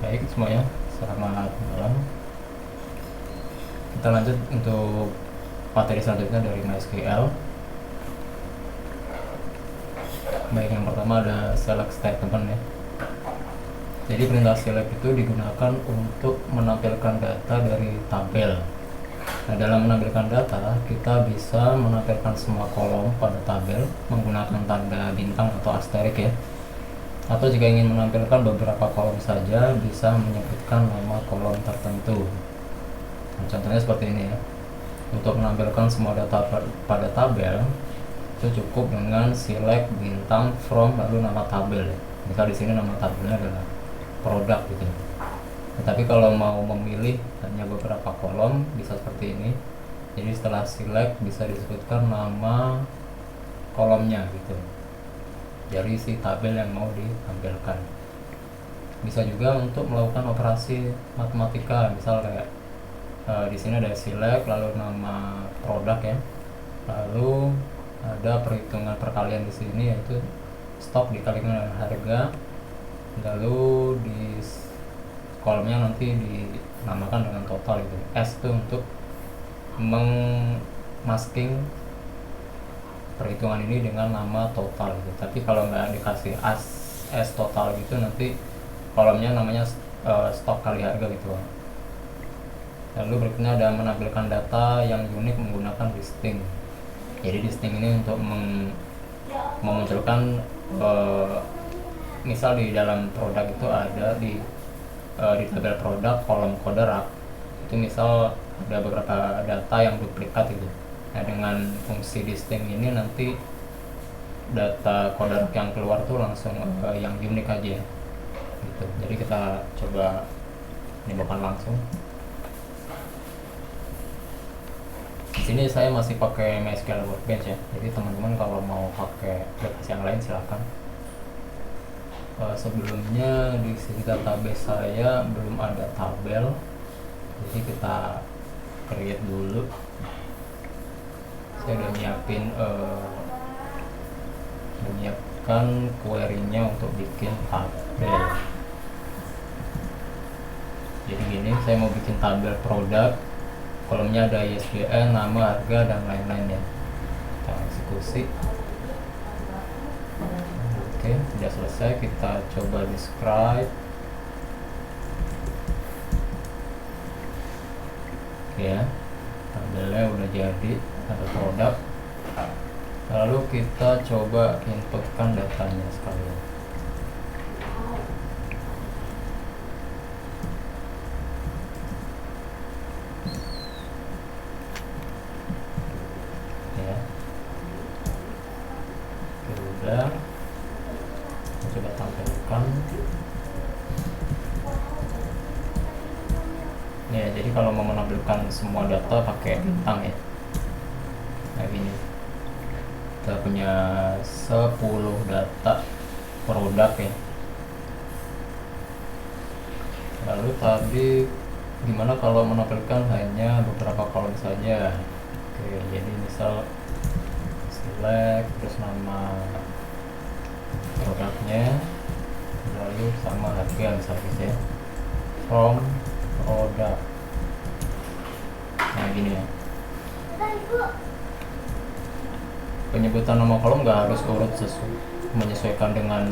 Baik semuanya, selamat malam. Kita lanjut untuk materi selanjutnya dari MySQL. Baik, yang pertama ada select statement ya. Jadi perintah select itu digunakan untuk menampilkan data dari tabel. Nah, dalam menampilkan data, kita bisa menampilkan semua kolom pada tabel menggunakan tanda bintang atau asterik ya. Atau jika ingin menampilkan beberapa kolom saja, bisa menyebutkan nama kolom tertentu. Nah, contohnya seperti ini ya. Untuk menampilkan semua data pada tabel, itu cukup dengan select bintang from lalu nama tabel. Misal di sini nama tabelnya adalah produk gitu. Tetapi kalau mau memilih hanya beberapa kolom, bisa seperti ini. Jadi setelah select bisa disebutkan nama kolomnya gitu, dari si tabel yang mau ditampilkan. Bisa juga untuk melakukan operasi matematika, misal kayak di sini ada select lalu nama produk ya, lalu ada perhitungan perkalian di sini yaitu stok dikalikan dengan harga, lalu di kolomnya nanti dinamakan dengan total gitu. S itu untuk masking perhitungan ini dengan nama total gitu. Tapi kalau nggak dikasih S total gitu, nanti kolomnya namanya stok kali harga gitu. Lalu berikutnya ada menampilkan data yang unik menggunakan distinct. Jadi distinct ini untuk memunculkan misal di dalam produk itu ada di tabel produk kolom kode rak itu misal ada beberapa data yang duplikat gitu. Nah, dengan fungsi distinct ini nanti data kode rak yang keluar tuh langsung yang unik aja gitu. Jadi kita coba nyobakan langsung. Di sini saya masih pakai MySQL Workbench ya. Jadi teman-teman kalau mau pakai aplikasi yang lain silakan. Sebelumnya di sisi database saya belum ada tabel, jadi kita create dulu. Saya udah menyiapkan query-nya untuk bikin tabel. Jadi gini, saya mau bikin tabel produk, kolomnya ada ISBN, nama, harga, dan lain-lain ya. Kita eksekusi. Oke, sudah selesai. Kita coba describe. Oke ya, tabelnya udah jadi, ada produk. Lalu kita coba inputkan datanya sekalian. Ya, oke, udah. Coba tampilkan ya. Jadi kalau mau menampilkan semua data pakai bintang ya, nah gini, kita punya 10 data produk ya. Lalu tadi gimana kalau menampilkan hanya beberapa kolom saja? Oke, jadi misal select terus nama produknya, lalu sama harga misalnya ya, from produk. Nah gini ya, penyebutan nama kolom nggak harus urut menyesuaikan dengan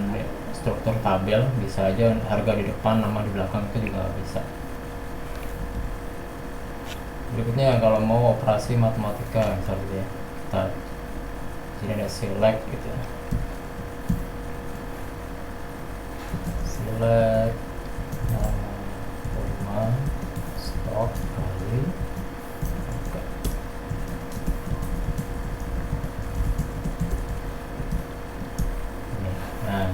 struktur tabel, bisa aja harga di depan, nama di belakang, itu juga bisa. Berikutnya kalau mau operasi matematika misalnya ya, kita sini ada select gitu ya. Select nama stok kali harga. Nah,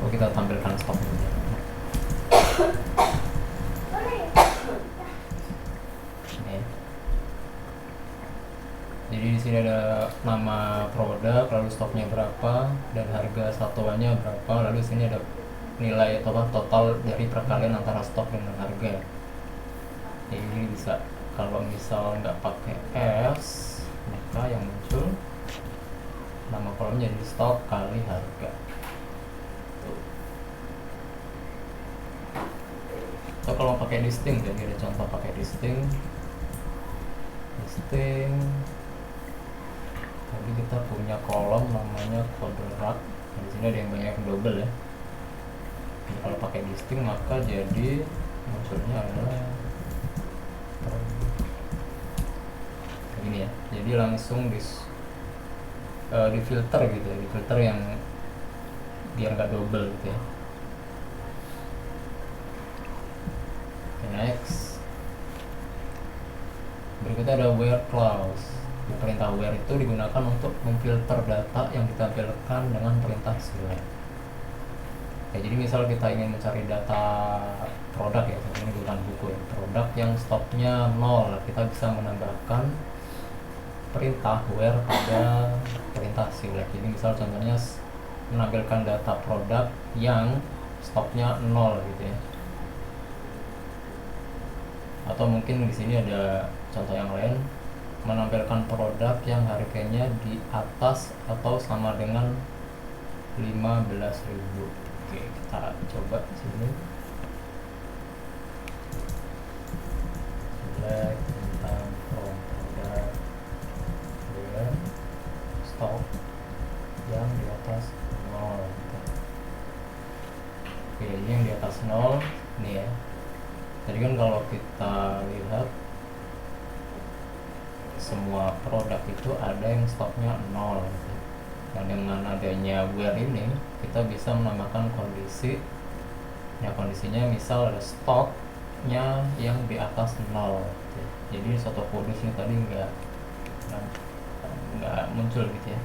kita tampilkan stok ini. Jadi di sini ada nama produk, lalu stoknya berapa, dan harga satuannya berapa. Lalu di sini ada nilai total dari perkalian antara stok dengan harga. Jadi ini bisa, kalau misal nggak pakai S, maka yang muncul nama kolomnya jadi stok kali harga. Tuh. kalau pakai distinct, jadi ada contoh pakai distinct. Tadi kita punya kolom namanya kode rak. Nah, di sini ada yang banyak double ya. Jadi kalau pakai distinct maka jadi munculnya adalah begini ya. Jadi langsung di filter gitu ya, di filter yang biar nggak double gitu ya. Okay, next. Berikutnya ada where clause. Perintah where itu digunakan untuk memfilter data yang ditampilkan dengan perintah select. Ya, jadi misal kita ingin mencari data produk ya, ini bukan buku ya, produk yang stoknya 0, kita bisa menambahkan perintah where pada perintah select. Jadi misal contohnya menampilkan data produk yang stoknya 0 gitu ya. Atau mungkin di sini ada contoh yang lain, menampilkan produk yang harganya di atas atau sama dengan 15.000. Oke, kita coba sini. Select tentang produk where stok yang di atas 0. Oke, ini yang di atas 0 nih ya. Jadi kan kalau kita lihat semua produk itu ada yang stoknya 0 gitu. Nah, dengan adanya where ini kita bisa menambahkan kondisi ya, kondisinya misal ada stoknya yang di atas 0 gitu. Jadi satu kudus ini tadi nggak muncul gitu ya.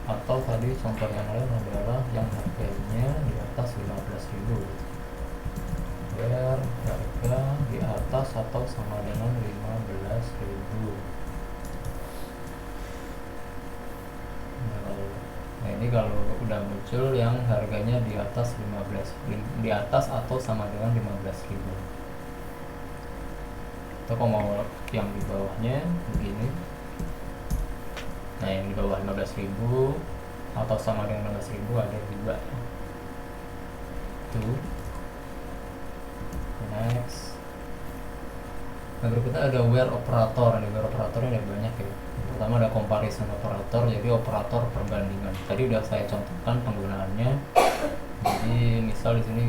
Atau tadi contoh yang lain adalah yang harganya di atas 15.000 gitu. Where harga di atas atau sama dengan 15.000. Nah, ini kalau udah muncul yang harganya di atas atau sama dengan 15.000. Atau kalau mau yang di bawahnya begini. Nah, yang di bawah 15.000 atau sama dengan 15.000 ada juga. Tuh. Next. Nah, berikutnya ada where operator. Di where operatornya ada banyak ya. Yang pertama ada comparison operator, jadi operator perbandingan. Tadi udah saya contohkan penggunaannya. Jadi misal di sini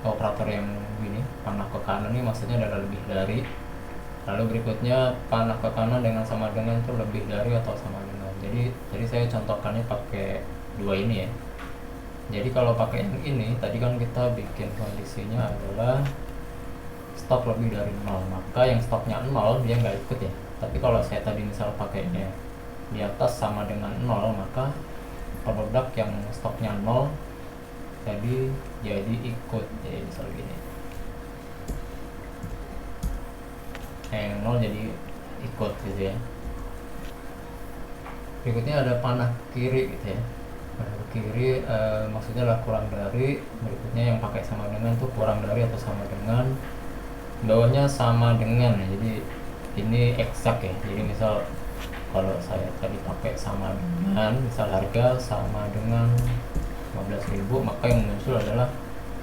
operator yang begini, panah ke kanan ini maksudnya adalah lebih dari. Lalu berikutnya panah ke kanan dengan sama dengan itu lebih dari atau sama dengan. Jadi saya contohkannya pakai dua ini ya. Jadi kalau pakai yang ini, tadi kan kita bikin kondisinya adalah stok lebih dari 0, maka yang stoknya 0 dia nggak ikut ya. Tapi kalau saya tadi misal pakainya di atas sama dengan 0, maka produk yang stoknya 0 jadi ikut. Jadi misal gini, yang 0 jadi ikut gitu ya. Berikutnya ada panah kiri gitu ya. Panah kiri maksudnya adalah kurang dari. Berikutnya yang pakai sama dengan tuh kurang dari atau sama dengan. Bawahnya sama dengan ya. Jadi ini eksak ya. Jadi misal kalau saya tadi pakai sama dengan, misal harga sama dengan 15.000, maka yang muncul adalah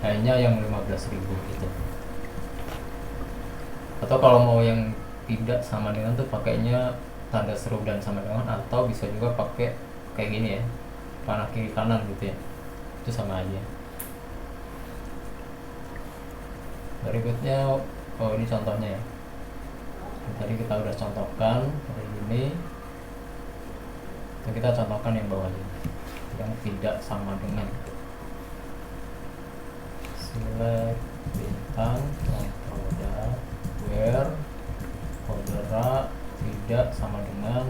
hanya yang 15.000 gitu. Atau kalau mau yang tidak sama dengan tuh pakainya tanda seru dan sama dengan, atau bisa juga pakai kayak gini ya, panah kiri kanan gitu ya, itu sama aja. Berikutnya ini contohnya ya. Tadi kita udah contohkan kayak gini. Kita contohkan yang bawahnya, yang tidak sama dengan. Select bintang produk where kodera tidak sama dengan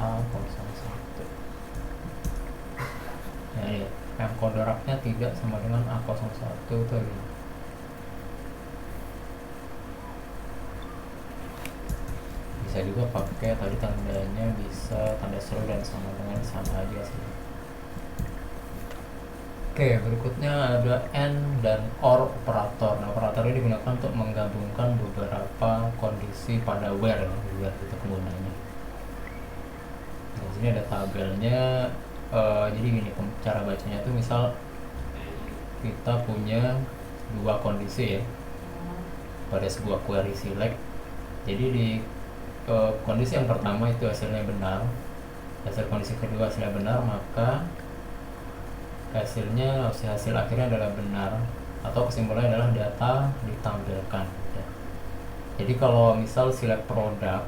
A01. Nah, ya, yang koderaknya tidak sama dengan A01 itu. Bisa juga pakai tadi tandanya, bisa tanda seru dan sama dengan, sama aja sih. Oke, berikutnya ada and dan or operator. Nah, operator ini digunakan untuk menggabungkan beberapa kondisi pada where ya, where itu penggunanya. Nah, di sini ada tabelnya. Jadi gini, cara bacanya itu misal kita punya dua kondisi ya pada sebuah query select. Jadi di kondisi yang pertama itu hasilnya benar, kondisi kedua hasilnya benar, maka hasil akhirnya adalah benar, atau kesimpulannya adalah data ditampilkan ya. Jadi kalau misal select produk,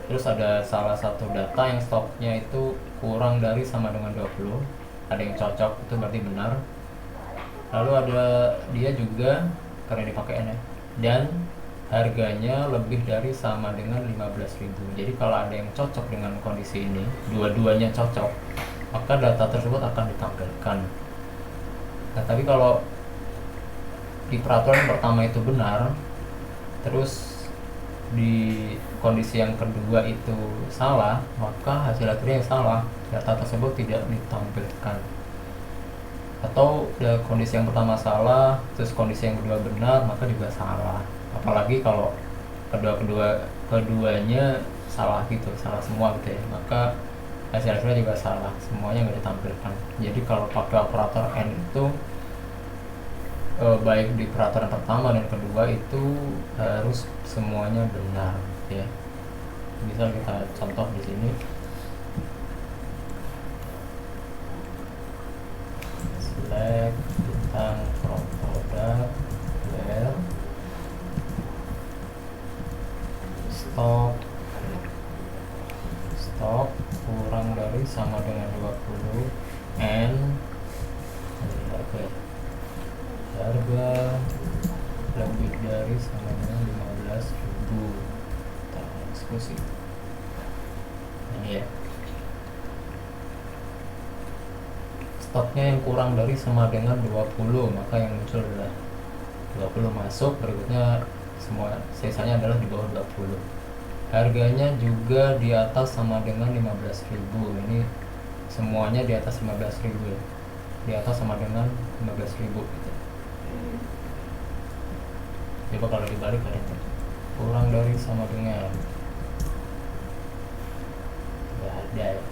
terus ada salah satu data yang stoknya itu kurang dari sama dengan 20, ada yang cocok, itu berarti benar. Lalu ada dia juga karena dipakai N ya, dan harganya lebih dari sama dengan 15.000. Jadi kalau ada yang cocok dengan kondisi ini, dua-duanya cocok, maka data tersebut akan ditampilkan. Nah, tapi kalau di peraturan pertama itu benar, terus di kondisi yang kedua itu salah, maka hasil akhirnya yang salah, data tersebut tidak ditampilkan. Atau kondisi yang pertama salah, terus kondisi yang kedua benar, maka juga salah. Apalagi kalau keduanya salah gitu, salah semua gitu ya, maka hasil-hasilnya juga salah, semuanya nggak ditampilkan. Jadi kalau pakai operator AND itu baik di peraturan pertama dan kedua itu harus semuanya benar ya. Misal kita contoh di sini, select bintang from product where stok kurang dari sama dengan 20 and harga lebih dari sama dengan 15.000. Kita eksekusi ini ya, stoknya yang kurang dari sama dengan 20, maka yang muncul adalah 20 masuk, berikutnya semua sisanya adalah di bawah 20. Harganya juga di atas sama dengan 15.000. Ini semuanya di atas 15.000 ya. Di atas sama dengan 15.000 gitu. Coba kalau dibalik ada itu. Kurang dari sama dengan, nggak ada ya.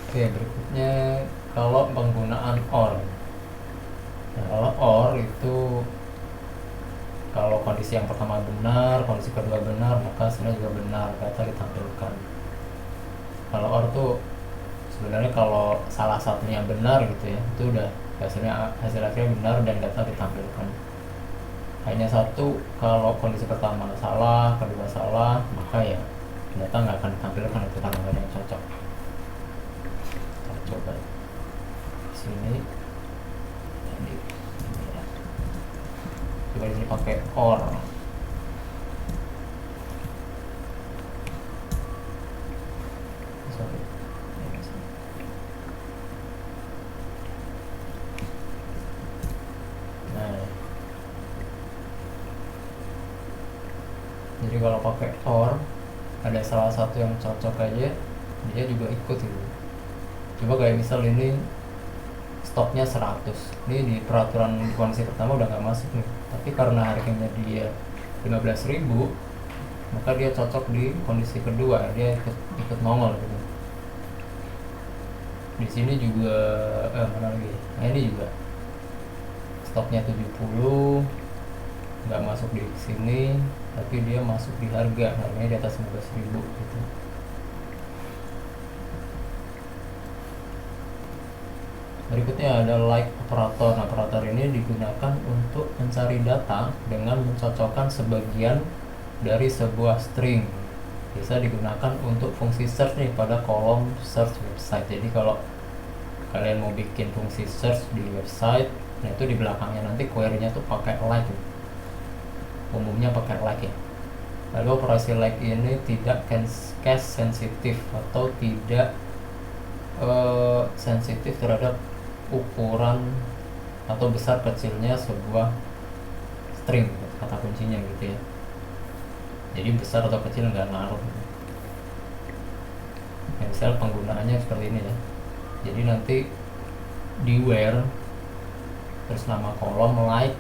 Oke, berikutnya kalau penggunaan OR. Nah, kalau OR itu kalau kondisi yang pertama benar, kondisi kedua benar, maka hasilnya juga benar, data ditampilkan. Kalau OR tuh sebenarnya kalau salah satunya benar gitu ya, itu udah hasil akhirnya benar dan data ditampilkan. Hanya satu, kalau kondisi pertama salah, kedua salah, maka ya data nggak akan ditampilkan, itu karena nggak ada yang cocok. Kita coba di sini. Coba di sini pakai OR. Nah, jadi kalau pakai OR ada salah satu yang cocok aja, dia juga ikut gitu. Coba kayak misal ini stoknya 100, ini di peraturan di kondisi pertama udah nggak masuk nih, tapi karena harganya dia 15.000, maka dia cocok di kondisi kedua, dia ikut nongol gitu. Di sini juga mana lagi? Nah, ini juga stoknya 70, nggak masuk di sini, tapi dia masuk di harganya di atas 15.000 gitu. Berikutnya ada like operator. Nah, operator ini digunakan untuk mencari data dengan mencocokkan sebagian dari sebuah string. Bisa digunakan untuk fungsi search nih pada kolom search website. Jadi kalau kalian mau bikin fungsi search di website, nah itu di belakangnya nanti query-nya tuh pakai like. Umumnya pakai like ya. Lalu operasi like ini tidak case sensitif atau tidak sensitif terhadap ukuran atau besar kecilnya sebuah string, kata kuncinya gitu ya. Jadi besar atau kecil nggak ngaruh. Ya, misal penggunaannya seperti ini ya. Jadi nanti di where terus nama kolom like,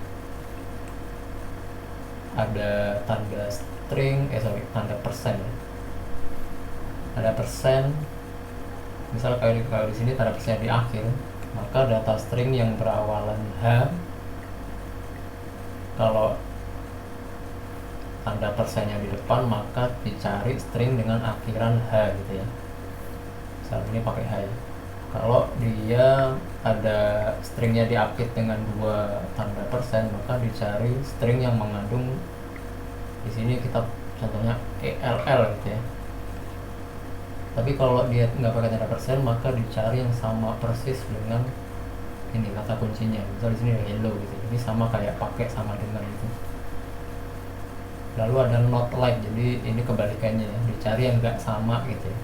ada tanda string tanda persen ya. Ada persen, Misal kalau di sini tanda persennya di akhir, maka data string yang berawalan H, kalau tanda persennya di depan maka dicari string dengan akhiran H gitu ya. Misal ini pakai H ya. Kalau dia ada stringnya diapit dengan 2 tanda persen, maka dicari string yang mengandung, di sini kita contohnya ELL gitu ya. Tapi kalau dia nggak pakai tanda persen, maka dicari yang sama persis dengan ini kata kuncinya. Misal di sini ada yellow gitu. Ini sama kayak pakai sama dengan gitu. Lalu ada not like, jadi ini kebalikannya ya. Dicari yang nggak sama gitu ya.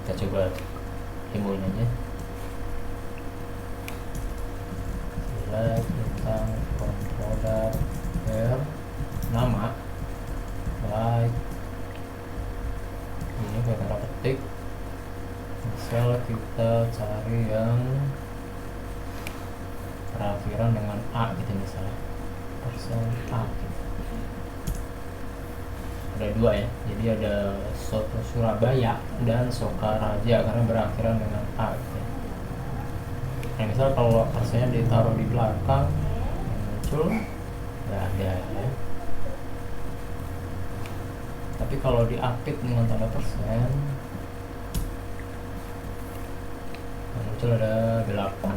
Kita coba demoin aja. Select tentang from product where nama like ini kita ketik. Misal kita cari yang perakhiran dengan A gitu misalnya, persen A gitu. Ada 2 ya, jadi ada Soto Surabaya dan Sokaraja karena berakhiran dengan A gitu ya. Nah misal kalau persennya ditaruh di belakang, muncul nggak ada ya. Tapi kalau diapit dengan tanda persen, muncul ada 8.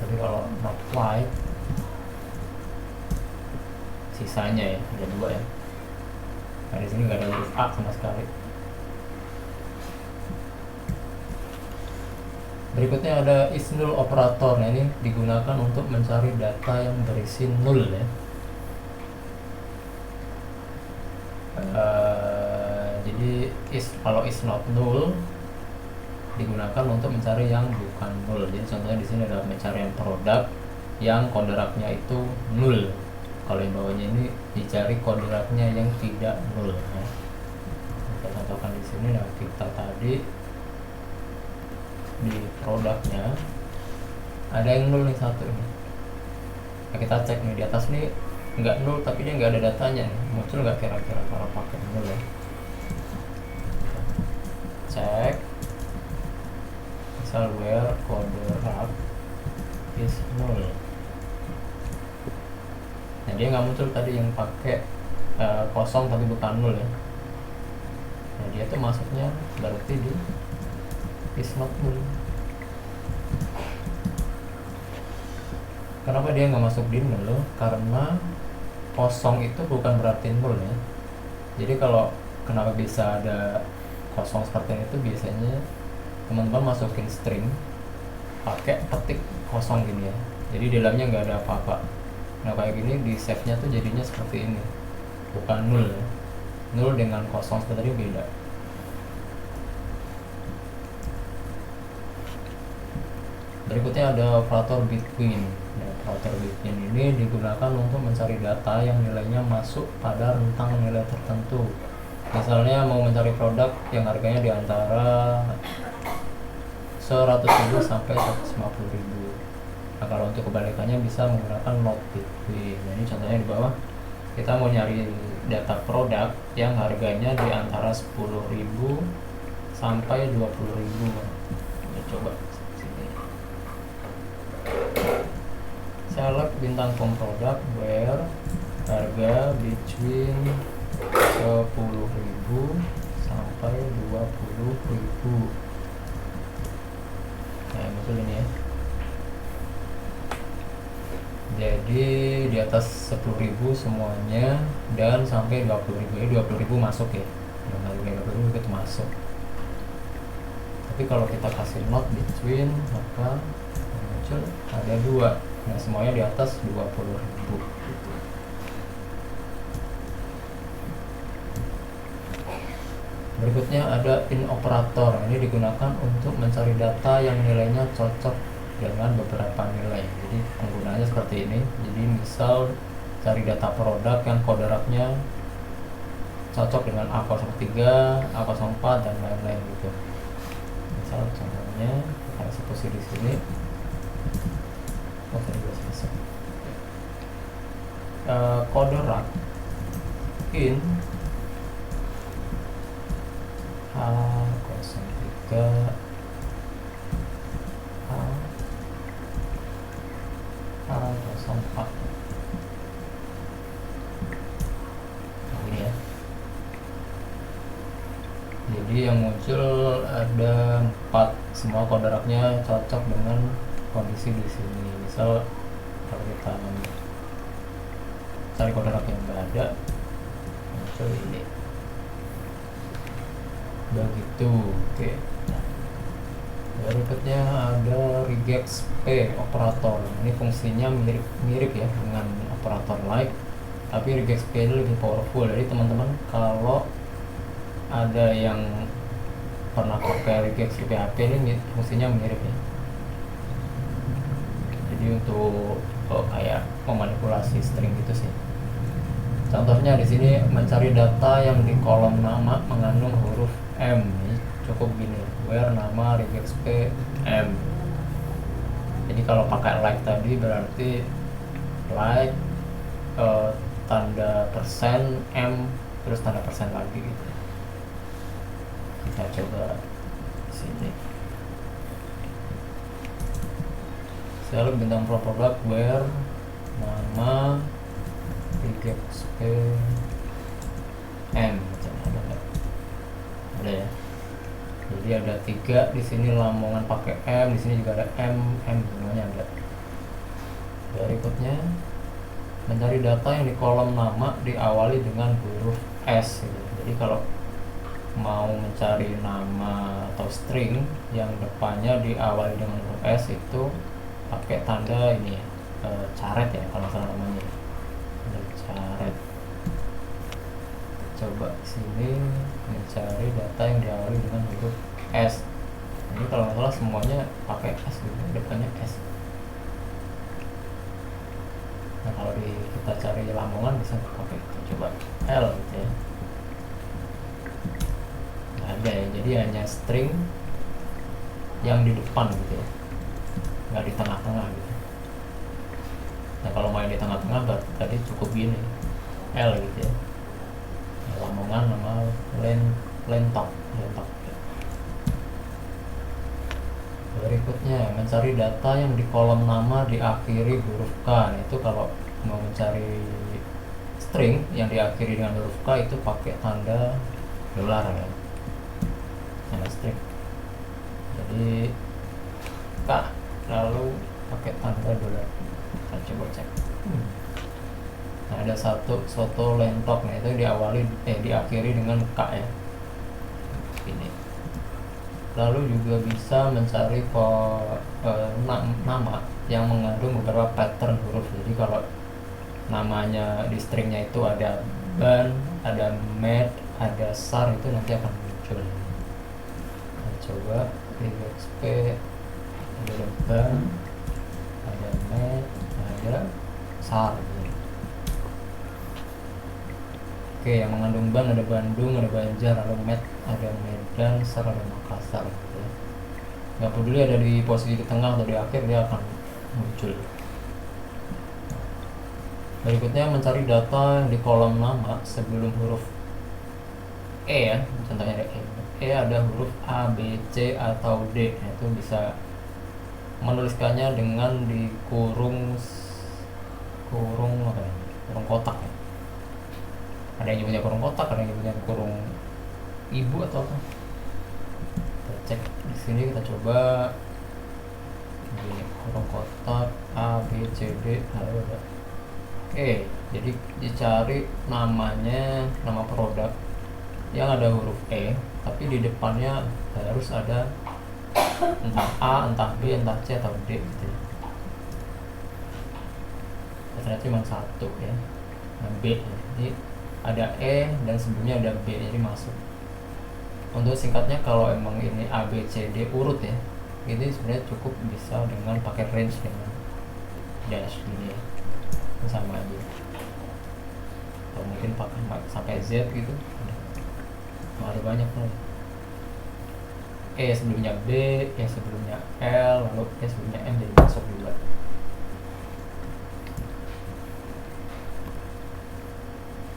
Tapi kalau not like, sisanya ya ada 2 ya. Nah di sini nggak ada huruf A sama sekali. Berikutnya ada is null operator. Nah ini digunakan untuk mencari data yang berisi null ya. Jadi kalau is not null digunakan untuk mencari yang bukan null. Jadi contohnya di sini adalah pencarian produk yang koordinatnya itu null. Kalau yang bawahnya ini dicari koordinatnya yang tidak null. Nah, kita contohkan di sini. Nah kita tadi di produknya ada yang null nih, 1 ini. Nah, kita cek nih di atas nih nggak null, tapi dia nggak ada datanya nih. Muncul nggak kira-kira kalau pakai null ya? Cek misal where coorder is null. Nah dia nggak muncul tadi yang pakai kosong tapi bukan null ya. Nah dia tuh masuknya berarti di is not null. Kenapa dia nggak masuk di null? Karena kosong itu bukan berarti null ya. Jadi kalau kenapa bisa ada kosong seperti itu, biasanya teman-teman masukin string pakai petik kosong gini ya. Jadi di dalamnya nggak ada apa-apa. Nah kayak gini di save nya tuh jadinya seperti ini, bukan null ya. Null dengan kosong seperti tadi beda. Berikutnya ada operator between. Nah, operator between ini digunakan untuk mencari data yang nilainya masuk pada rentang nilai tertentu. Misalnya mau mencari produk yang harganya di antara 100.000 sampai 150.000. Nah kalau untuk kebalikannya bisa menggunakan not between. Nah, ini contohnya di bawah. Kita mau nyari data produk yang harganya di antara 10.000 sampai 20.000. Kita coba sini. Select bintang form produk where harga between 10.000 sampai 20.000. Nah muncul ini ya. Jadi di atas 10.000 semuanya dan sampai 20.000. Ini 20.000 masuk ya. Yang harga 20.000 itu masuk. Tapi kalau kita kasih not between, maka muncul ada 2. Nah semuanya di atas 20.000 gitu. Berikutnya ada in operator. Ini digunakan untuk mencari data yang nilainya cocok dengan beberapa nilai. Jadi penggunaannya seperti ini. Jadi misal cari data produk yang koordinatnya cocok dengan A03, A04 dan lain-lain gitu. Misal contohnya kita eksekusi di sini. Oke, sudah selesai. Koordinat in H 03 A04 ini ya. Jadi yang muncul ada 4, semua kode raknya cocok dengan kondisi di sini. Misal kalau kita cari kode rak yang nggak ada, muncul ini begitu. Oke. Berikutnya ada regex p operator. Ini fungsinya mirip ya dengan operator like, tapi regex p ini lebih powerful. Jadi teman-teman kalau ada yang pernah pakai regex di PHP, ini fungsinya mirip ya. Jadi untuk kayak memanipulasi string gitu sih. Contohnya di sini mencari data yang di kolom nama mengandung huruf M. Ini cukup gini, where nama regex p M. Jadi kalau pakai like tadi berarti like tanda persen M terus tanda persen lagi gitu. Kita coba sini. Selalu bintang produk where nama regex p M. Ada nggak? Ada ya. Jadi ada 3 di sini, Lamongan pakai M, di sini juga ada M semuanya ada. Berikutnya mencari data yang di kolom nama diawali dengan huruf S gitu. Jadi kalau mau mencari nama atau string yang depannya diawali dengan huruf S itu pakai tanda ini ya, caret ya kalau salah namanya, tanda caret. Coba sini mencari data yang diawali dengan huruf S. Ini kalau nggak salah semuanya pakai S gitu, depannya S. Nah kalau kita cari Lamongan bisa pakai itu. Coba L gitu ya. Nggak ada ya, jadi hanya string yang di depan gitu ya, nggak di tengah-tengah gitu. Nah kalau main di tengah-tengah berarti tadi cukup gini, L gitu ya. Lamongan nama Lentok. Berikutnya mencari data yang di kolom nama diakhiri huruf K. Nah, itu kalau mau mencari string yang diakhiri dengan huruf K itu pakai tanda dolar ya, tanda string. Jadi K lalu pakai tanda dolar. Kita coba cek. Nah, ada satu soto lentok, nah itu diakhiri dengan K ya. Ini. Lalu juga bisa mencari nama yang mengandung beberapa pattern huruf. Jadi kalau namanya di stringnya itu ada ban, ada med, ada sar, itu nanti akan muncul. Nah, coba regex p, ada ban, ada med, ada sar. Oke, yang mengandung ban ada Bandung, ada Banjar, ada Med, ada Medan, Sar, ada Makassar gitu ya. Nggak peduli ada di posisi di tengah atau di akhir, dia akan muncul. Berikutnya mencari data di kolom nama sebelum huruf E ya, contohnya ada E. E ada huruf A, B, C, atau D. Nah, itu bisa menuliskannya dengan di kurung apa ya? Kurung kotak ya. Ada yang punya kurung kotak, ada yang punya kurung ibu atau apa. Kita cek di sini, kita coba ini kurung kotak A, B, C, D, lalu ada E. Jadi dicari namanya, nama produk yang ada huruf E, tapi di depannya harus ada entah A, entah B, entah C atau D gitu ya. Ternyata cuma satu ya, nah, B. Jadi ada E dan sebelumnya ada B, jadi masuk. Untuk singkatnya kalau emang ini A, B, C, D urut ya, ini sebenarnya cukup bisa dengan pakai range dengan dash gini ya, sama aja. Atau mungkin pakai sampai Z gitu, ada banyak loh. E sebelumnya B, E sebelumnya L, lalu E sebelumnya M, jadi masuk juga.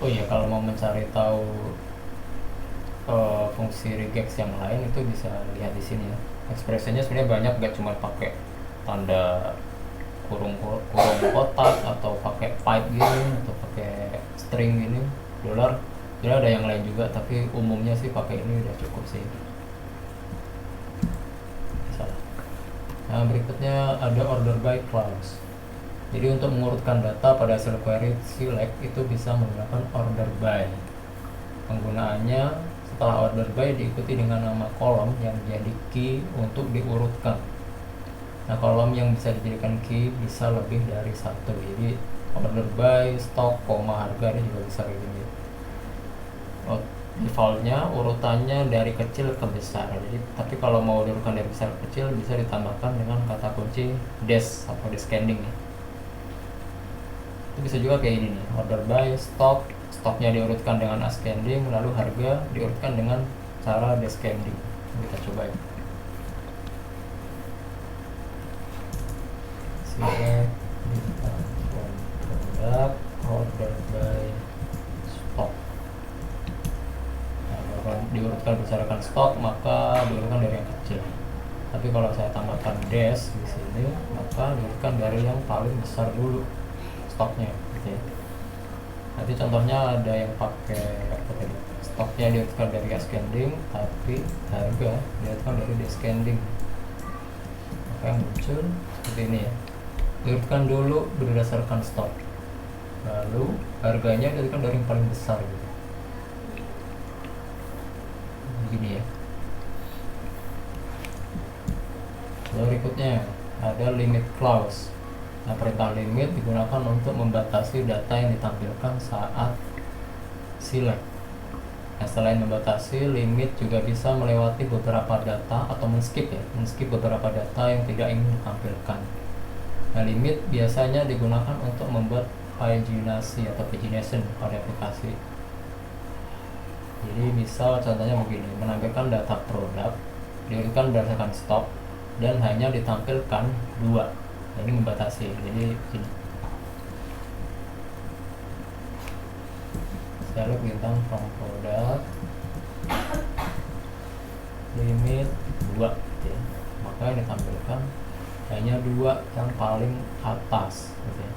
Oh iya, kalau mau mencari tahu fungsi regex yang lain itu bisa lihat di sini ya. Ekspresinya sebenarnya banyak, gak cuma pakai tanda kurung kotak atau pakai pipe gini atau pakai string gini dolar. Jadi ada yang lain juga, tapi umumnya sih pakai ini udah cukup sih. Salah. Nah, berikutnya ada order by clause. Jadi untuk mengurutkan data pada hasil query select itu bisa menggunakan order by. Penggunaannya setelah order by diikuti dengan nama kolom yang jadi key untuk diurutkan. Nah, kolom yang bisa dijadikan key bisa lebih dari satu. Jadi order by, stok, koma, harga ini juga bisa kayak gini. Defaultnya urutannya dari kecil ke besar. Jadi, tapi kalau mau diurutkan dari besar ke kecil bisa ditambahkan dengan kata kunci dash atau descending ya. Itu bisa juga kayak ini nih, order by, stok, stoknya diurutkan dengan ascending, lalu harga diurutkan dengan cara descending. Kita coba ya. Select from product, order by, stock. Nah, kalau diurutkan berdasarkan stok maka diurutkan dari yang kecil. Tapi kalau saya tambahkan dash di sini maka diurutkan dari yang paling besar dulu stoknya, gitu ya. Nanti contohnya ada yang pakai apa tadi? Stoknya diurutkan dari ascending, tapi harga diurutkan dari descending. Maka yang muncul seperti ini ya. Diurutkan dulu berdasarkan stok, lalu harganya diurutkan dari yang paling besar gitu. Begini ya. Berikutnya ada limit clause. Nah, perintah limit digunakan untuk membatasi data yang ditampilkan saat select. Nah, selain membatasi, limit juga bisa melewati beberapa data atau men-skip ya, men-skip beberapa data yang tidak ingin ditampilkan. Nah, limit biasanya digunakan untuk membuat paginasi atau pagination pada aplikasi. Jadi misal contohnya begini, menampilkan data produk diurutkan berdasarkan stok dan hanya ditampilkan 2. Nah, ini membatasi. Jadi ini select bintang from product limit 2 gitu ya. Maka yang ditampilkan hanya 2 yang paling atas gitu ya.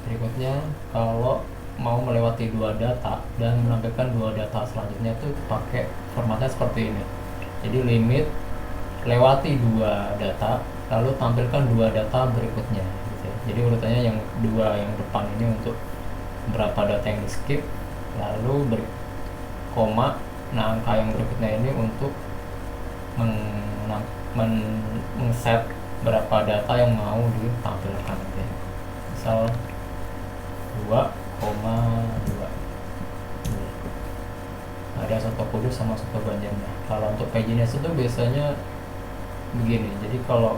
Berikutnya, kalau mau melewati 2 data dan menampilkan 2 data selanjutnya itu pakai formatnya seperti ini. Jadi limit lewati 2 data lalu tampilkan 2 data berikutnya gitu ya. Jadi urutannya yang 2 yang depan ini untuk berapa data yang di skip, lalu koma. Nah, angka yang berikutnya ini untuk men-set berapa data yang mau ditampilkan gitu ya. Misal 2,2. Ada soto kudus sama soto banjarnya. Kalau untuk pagination itu biasanya begini. Jadi kalau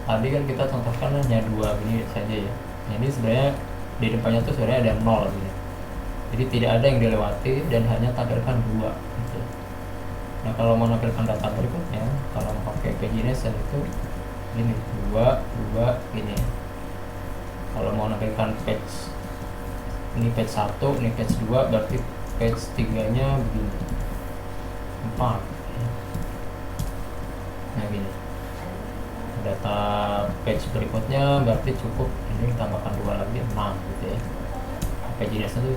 tadi kan kita contohkan hanya 2 gini saja ya. Jadi sebenarnya di depannya tuh sebenarnya ada 0 gitu. Jadi tidak ada yang dilewati dan hanya tampilkan 2 gitu. Nah, kalau mau menampilkan data berikutnya, kalau pakai pagination itu gini, 2 gini. Kalau mau menampilkan page ini page 1, ini page 2, berarti page 3-nya begini 4. Nah gini, data page berikutnya berarti cukup ini tambahkan 2 lagi 6 gitu ya. Pagination itu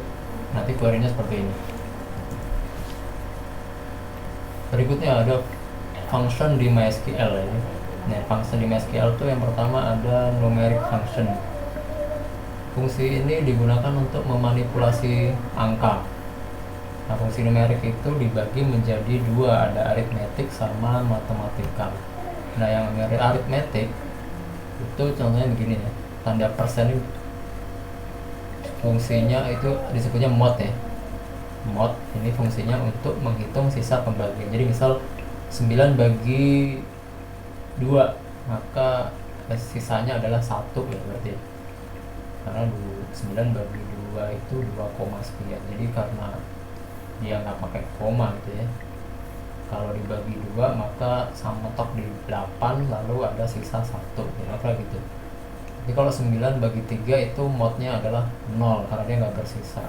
nanti query-nya seperti ini. Berikutnya ada function di MySQL ini. Nah, function di MySQL itu yang pertama ada numeric function. Fungsi ini digunakan untuk memanipulasi angka. Nah, fungsi numerik itu dibagi menjadi 2, ada arithmetic sama matematikal. Nah, yang arithmetic itu contohnya begini ya, tanda persen ini fungsinya itu disebutnya mod ya. Mod ini fungsinya untuk menghitung sisa pembagian. Jadi misal 9 bagi 2, maka sisanya adalah 1 ya berarti. Karena 9 bagi 2 itu 2, sekian. Jadi karena dia nggak pakai koma gitu ya, kalau dibagi 2 maka sama tok di 8 lalu ada sisa 1 kira-kira gitu. Jadi kalau 9 bagi 3 itu modnya adalah 0 karena dia nggak bersisa.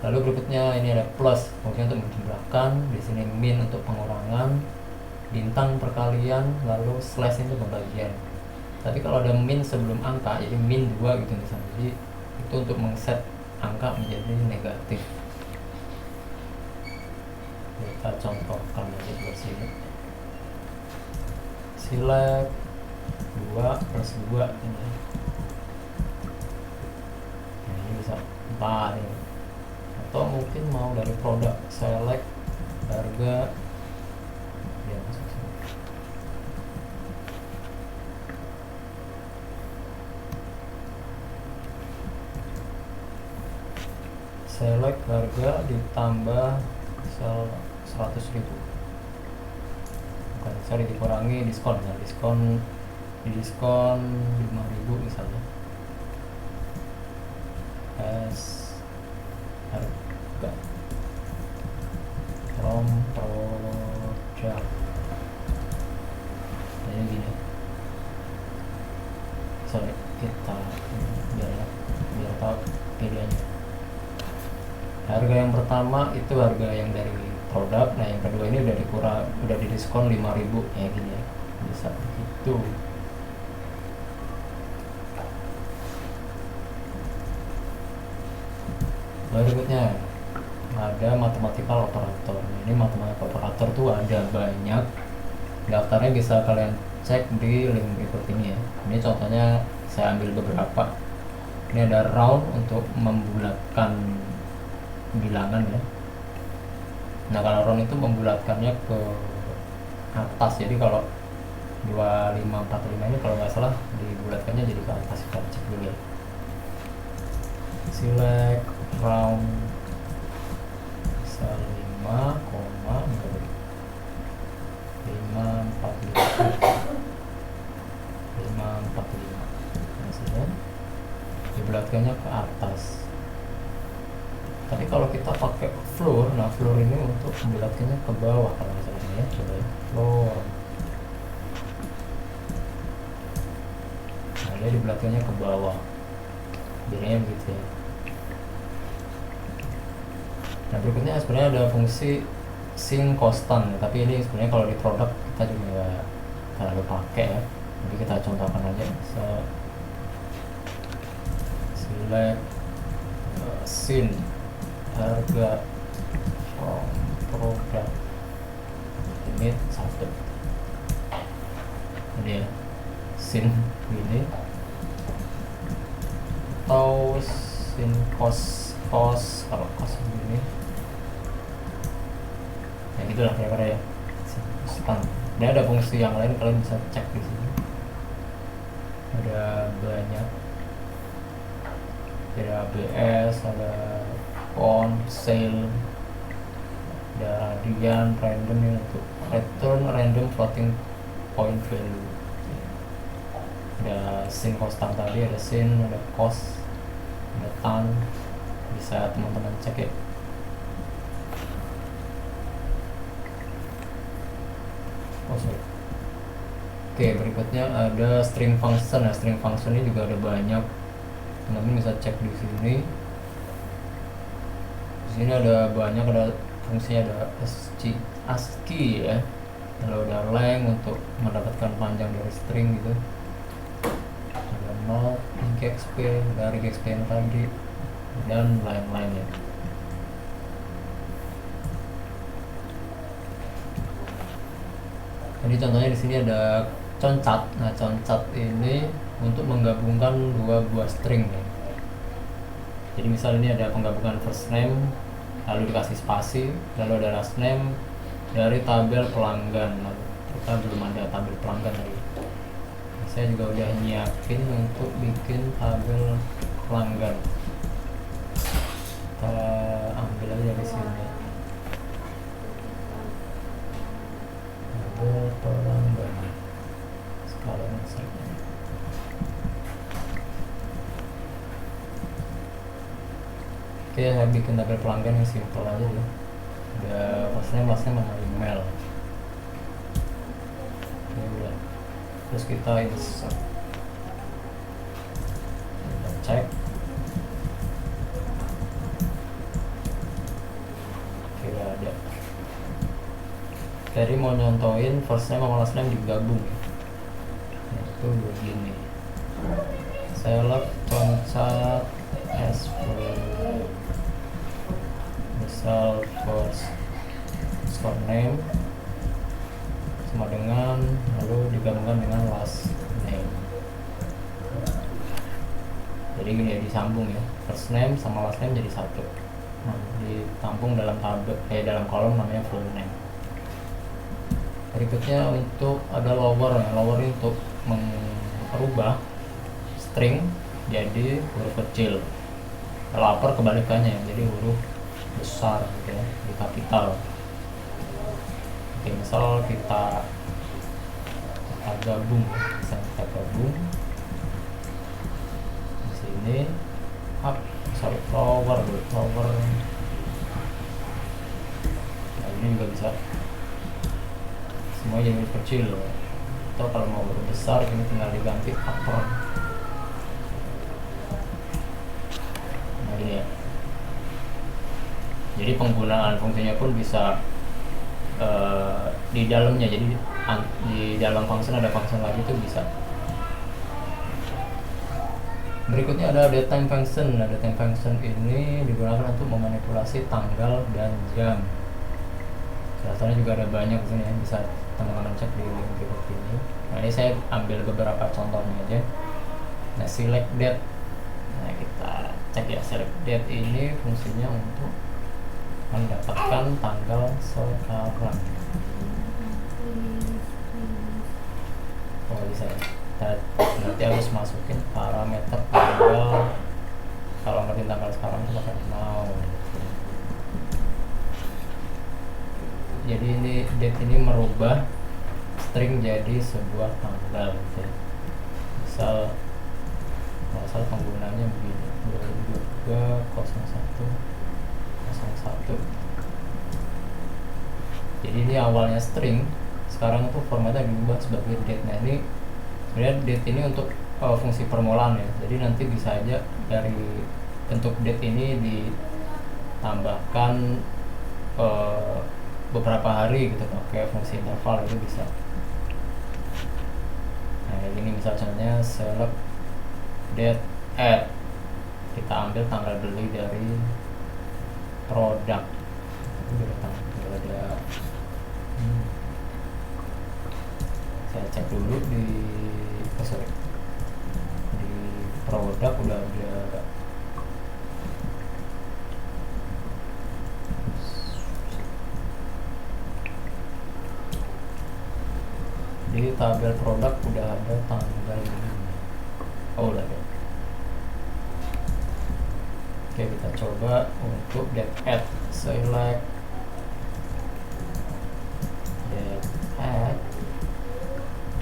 Lalu berikutnya ini ada plus, fungsi untuk menjumlahkan, di sini min untuk pengurangan, bintang perkalian, lalu slash itu pembagian. Tapi kalau ada min sebelum angka, jadi min 2 gitu misalnya, jadi itu untuk mengset angka menjadi negatif. Kita contohkan aja di sini. Select 2 plus 2 ini. Nah, ini bisa 4 ini. Atau mungkin mau dari produk, select harga ya, masuk sini. Select harga ditambah sel 100.000, bukan, sorry, dikurangi diskon ya, diskon 5.000 misalnya. Harga from product, jadi gini, sorry, kita biar tahu bedanya. Harga yang pertama itu harga yang dari produk, nah yang kedua ini udah didiskon 5.000 ya, gini ya, bisa begitu. Lalu berikutnya ada mathematical operator. Nah, ini mathematical operator tuh ada banyak, daftarnya bisa kalian cek di link berikut ini ya. Ini contohnya saya ambil beberapa. Ini ada round untuk membulatkan bilangan ya. Nah kalau round itu membulatkannya ke atas, jadi kalau 2545 ini kalau nggak salah dibulatkannya jadi ke atas. Kita cek dulu ya. Select round misal 5,545 hasilnya dibulatkannya ke atas. Tapi kalau kita pakai floor, nah floor ini untuk membulatkannya ke bawah kalau misalnya ya, coba ya, floor. Nah dia dibulatkannya ke bawah, biasanya begitu ya. Nah berikutnya sebenarnya ada fungsi sin constant, tapi ini sebenarnya kalau di produk kita juga nggak terlalu pakai ya. Jadi kita contohkan aja. Select sin harga from produk limit 1, ini ya, sin ini, atau sin cost kalau cost begini ya, gitulah kira-kira ya, sin constant. Dan ada fungsi yang lain kalian bisa cek di sini, ada banyak, ada ABS, ada on sale, ada radian, random ya, untuk return random floating point value. Ada sin constant tadi, ada sin, ada cost, ada tan, bisa teman-teman cek ya. Oke, berikutnya ada string function. Nah string function ini juga ada banyak, teman-teman bisa cek di sini. Di sini ada banyak, ada fungsinya, ada ASCII ya, lalu ada length untuk mendapatkan panjang dari string gitu, ada not, exp dari exp yang tadi, dan lain-lainnya. Jadi contohnya di sini ada concat. Nah concat ini untuk menggabungkan dua buah string ya. Jadi misal ini ada penggabungan first name lalu dikasih spasi, lalu ada last name dari tabel pelanggan. Lalu kita belum ada tabel pelanggan tadi. Saya juga udah nyiapin untuk bikin tabel pelanggan. Kita ambil aja dari sini. Tabel pelanggan. Sekalian select. Oke, saya bikin tabel pelanggan yang simple aja ya. Ada first name, last name, sama email. Oke, udah. Terus kita insert. cek. Kira ada. Jadi mau nyontoin first name sama last name digabung ya. Nah, itu begini. Select concat as misal first name sama dengan lalu digabungkan dengan last name. Jadi gini ya, disambung ya, first name sama last name jadi satu. Nah, ditampung dalam tabel dalam kolom namanya full name. Berikutnya untuk ada lower ya. Lower untuk merubah string jadi huruf kecil. Kalau upper kebalikannya, jadi huruf besar gitu ya, di kapital. Oke, misal kita gabung, bisa kita gabung di sini up, sorry, lower. Nah, ini juga bisa semua jadi huruf kecil, atau kalau mau huruf besar ini tinggal diganti upper. Nah ini ya, jadi penggunaan fungsinya pun bisa di dalamnya, jadi di dalam function ada function lagi itu bisa. Berikutnya ada datetime function. Nah, datetime function ini digunakan untuk memanipulasi tanggal dan jam. Dasarnya juga ada banyak di sini ya, bisa teman-teman cek di link berikut ini. Nah, ini saya ambil beberapa contohnya aja. Nah, select date. Nah, kita cek ya, select date ini fungsinya untuk mendapatkan tanggal sekarang. Oh, bisa ya. Berarti harus masukin parameter tanggal. Kalau ngerti tanggal sekarang itu pakai mau. Jadi ini date ini merubah string jadi sebuah tanggal gitu ya. Misal penggunanya begini 22/01/01. Jadi ini awalnya string, sekarang tuh formatnya diubah sebagai date. Nah, ini sebenarnya date ini untuk fungsi permulaan ya. Jadi nanti bisa aja dari bentuk date ini ditambahkan beberapa hari gitu pakai fungsi interval, itu bisa. Nah, ini misalnya select date add, kita ambil tanggal beli dari produk. Itu ada saya cek dulu di di produk udah ada. Di tabel produk udah ada tanggal ini. Oh, udah ada. Oke, kita coba untuk date add. Select date add,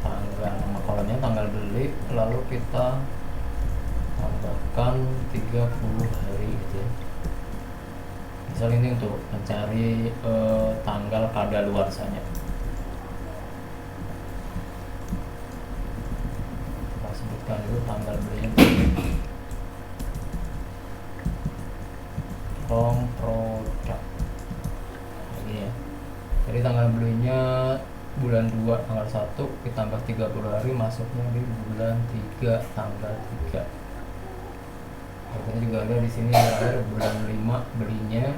tanggal, nama kolomnya tanggal beli, lalu kita tambahkan 30 hari gitu ya. Misal ini untuk mencari tanggal kadaluarsanya. Kita sebutkan dulu tanggal belinya from product. Ini ya. Jadi tanggal belinya bulan 2 tanggal 1 ditambah 30 hari, masuknya di bulan 3 tanggal 3. Ini juga ada di sini ada bulan 5 belinya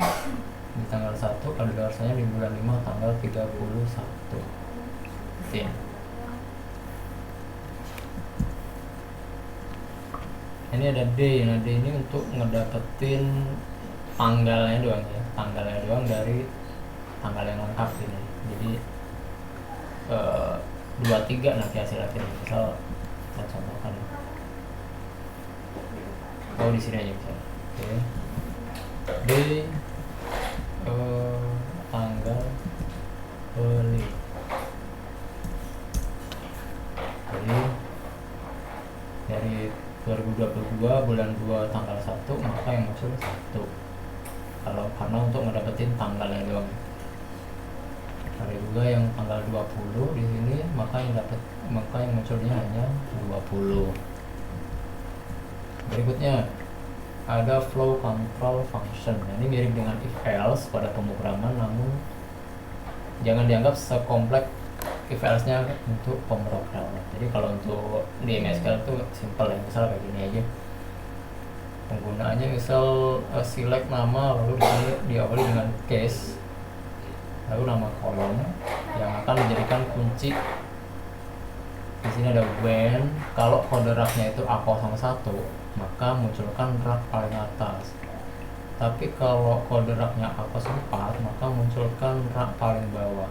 di tanggal 1, kadaluarsanya di bulan 5 tanggal 31. Oke. Ini ada D. Nah, D ini untuk ngedapetin tanggalnya doang ya, tanggalnya doang dari tanggal yang lengkap ini. Jadi 23 nanti hasil akhirnya. Misal saya contohkan. Oh, di sini aja bisa. Oke. D tanggal beli. Jadi dari 2022 bulan 2 tanggal 1, maka yang muncul 1. Kalau karena untuk ngedapetin tanggalnya doang. Ada juga yang tanggal 20 di sini, maka yang munculnya hanya 20. Berikutnya ada flow control function. Nah, ini mirip dengan if else pada pemrograman, namun jangan dianggap sekompleks if else nya untuk pemrograman. Jadi kalau untuk di MySQL itu simple ya, misal kayak gini aja. Penggunaannya misal select nama, lalu di sini diawali dengan case, lalu nama kolom yang akan dijadikan kunci. Di sini ada when, kalau kode raknya itu A01, maka munculkan rak paling atas. Tapi kalau kode raknya A04, maka munculkan rak paling bawah.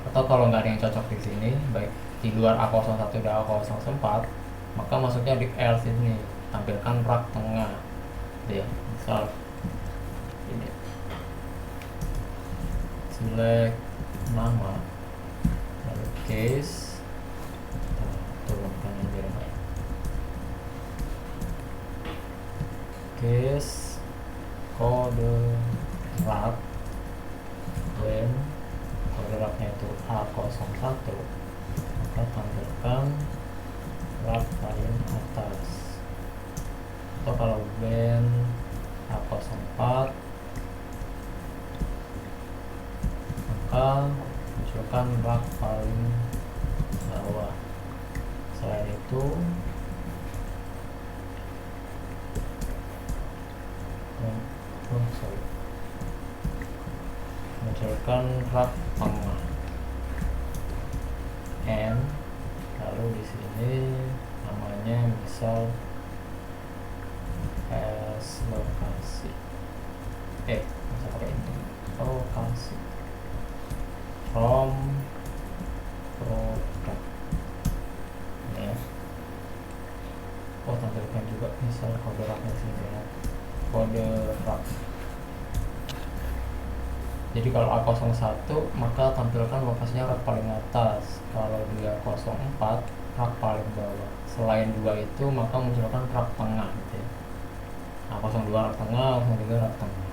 Atau kalau nggak ada yang cocok di sini, baik di luar A01 dan A04, maka masuknya di else ini, tampilkan rak tengah. Ya, misal ini. Select nama, lalu case, turunkan ini ya. Case kode rak when kode raknya itu A01, maka tampilkan rak paling atas. Atau kalau when A04, maka munculkan rak paling bawah. Selain itu munculkan rak tengah and lalu di sini namanya misal as lokasi bisa pakai ini lokasi from product ya. Tampilkan juga misal kode raknya sini ya, kode rak. Jadi kalau A01 maka tampilkan lokasinya rak paling atas, kalau dia 04 rak paling bawah. Selain dua itu maka munculkan rak tengah gitu ya. A02 rak tengah, A03 rak tengah.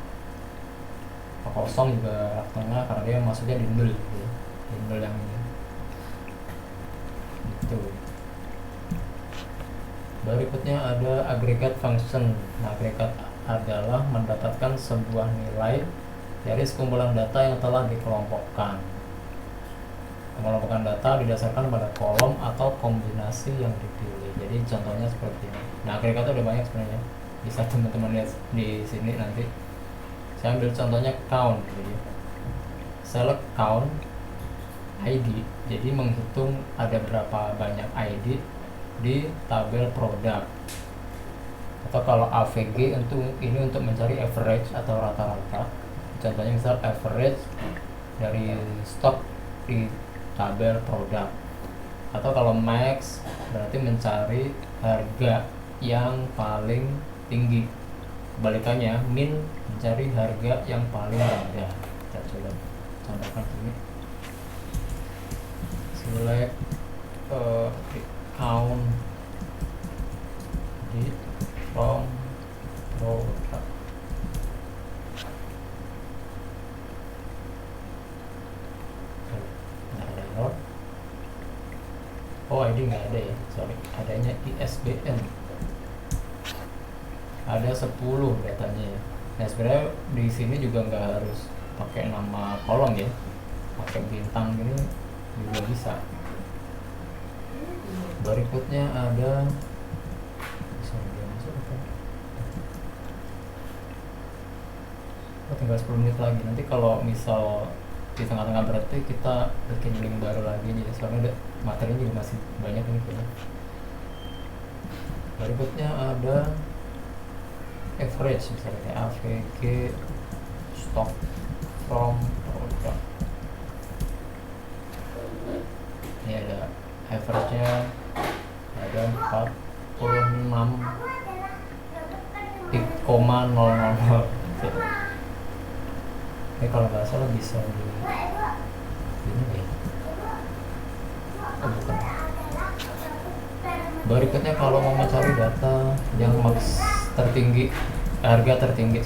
A0 juga rak tengah karena dia masuknya di nul gitu ya. Di nul yang ini. Gitu. Berikutnya ada aggregate function. Nah, agregat adalah mendapatkan sebuah nilai dari sekumpulan data yang telah dikelompokkan. Pengelompokan data didasarkan pada kolom atau kombinasi yang dipilih. Jadi contohnya seperti ini. Nah, agregat ada banyak sebenarnya. Bisa teman-teman lihat di sini nanti. Saya ambil contohnya count. Jadi, select count ID. Jadi menghitung ada berapa banyak ID di tabel produk. Atau kalau AVG ini untuk mencari average atau rata-rata. Contohnya misal average dari stok di tabel produk. Atau kalau max berarti mencari harga yang paling tinggi. Kebalikannya min mencari harga yang paling rendah. Kita coba contohkan ini. Select count di from product. ID nggak ada ya, sorry, adanya ISBN. Ada 10 datanya ya. Nah, sebenarnya di sini juga nggak harus pakai nama kolom ya, pakai bintang gini juga bisa. Berikutnya ada tinggal 10 menit lagi. Nanti kalau misal di tengah-tengah berarti kita bikin link baru lagi aja, soalnya materinya juga masih banyak ini kayaknya. Berikutnya ada average, misalnya AVG stock from product. Ini ada average nya ada 46,000. Ini kalau nggak salah bisa di ini ya. Bukan. Berikutnya kalau mau mencari data yang max tertinggi, harga tertinggi,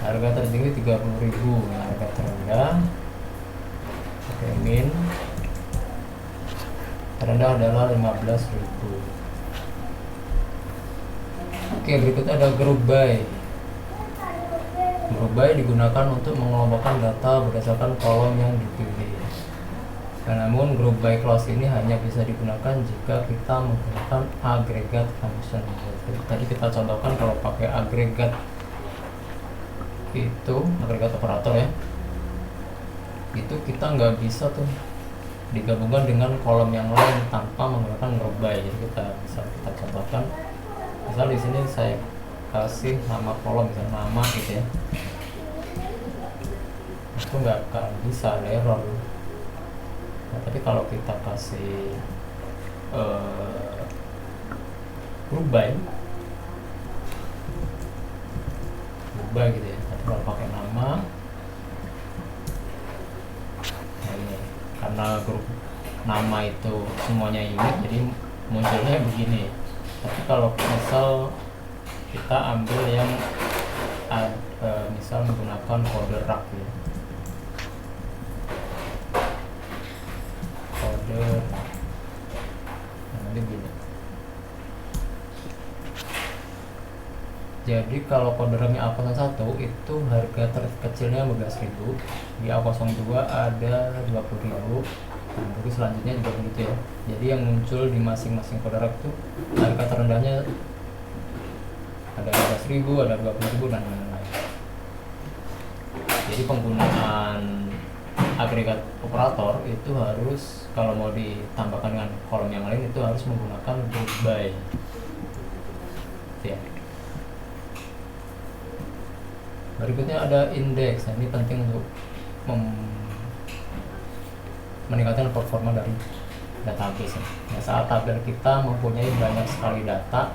harga tertinggi 30.000, harga terendah oke min terendah adalah 15.000. Oke, berikutnya ada group by. Group by digunakan untuk mengelompokkan data berdasarkan kolom yang dipilih. Namun group by clause ini hanya bisa digunakan jika kita menggunakan aggregate function. Tadi kita contohkan kalau pakai aggregate itu agregat operator ya, itu kita nggak bisa tuh digabungkan dengan kolom yang lain tanpa menggunakan group by. Jadi kita contohkan, misal di sini saya kasih nama kolom, misalnya nama gitu ya, itu nggak akan bisa, ada error. Nah, tapi kalau kita kasih group by gitu ya, tapi kalau pakai nama, nah ini karena grup nama itu semuanya unik, jadi munculnya begini. Tapi kalau misal kita ambil yang misal menggunakan kode rak ya, kode nanti begini. Jadi kalau kode raknya A01 itu harga terkecilnya 15.000, di A02 ada 20.000, nah, terus selanjutnya juga begitu ya. Jadi yang muncul di masing-masing kode rak itu harga terendahnya ada 15.000, ada 20.000 dan lain-lain. Jadi penggunaan agregat operator itu harus, kalau mau ditambahkan dengan kolom yang lain, itu harus menggunakan group by ya. Berikutnya ada indeks. Nah, ini penting untuk meningkatkan performa dari database. Nah, saat tabel kita mempunyai banyak sekali data,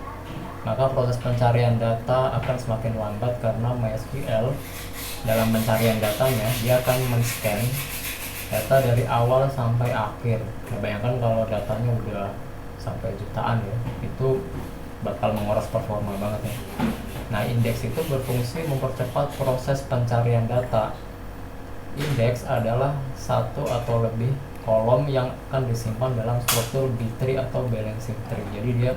maka proses pencarian data akan semakin lambat karena MySQL dalam pencarian datanya dia akan men-scan data dari awal sampai akhir. Nah, bayangkan kalau datanya udah sampai jutaan ya, itu bakal menguras performa banget ya. Nah, indeks itu berfungsi mempercepat proses pencarian data. Indeks adalah satu atau lebih kolom yang akan disimpan dalam struktur B-tree atau balancing tree. Jadi dia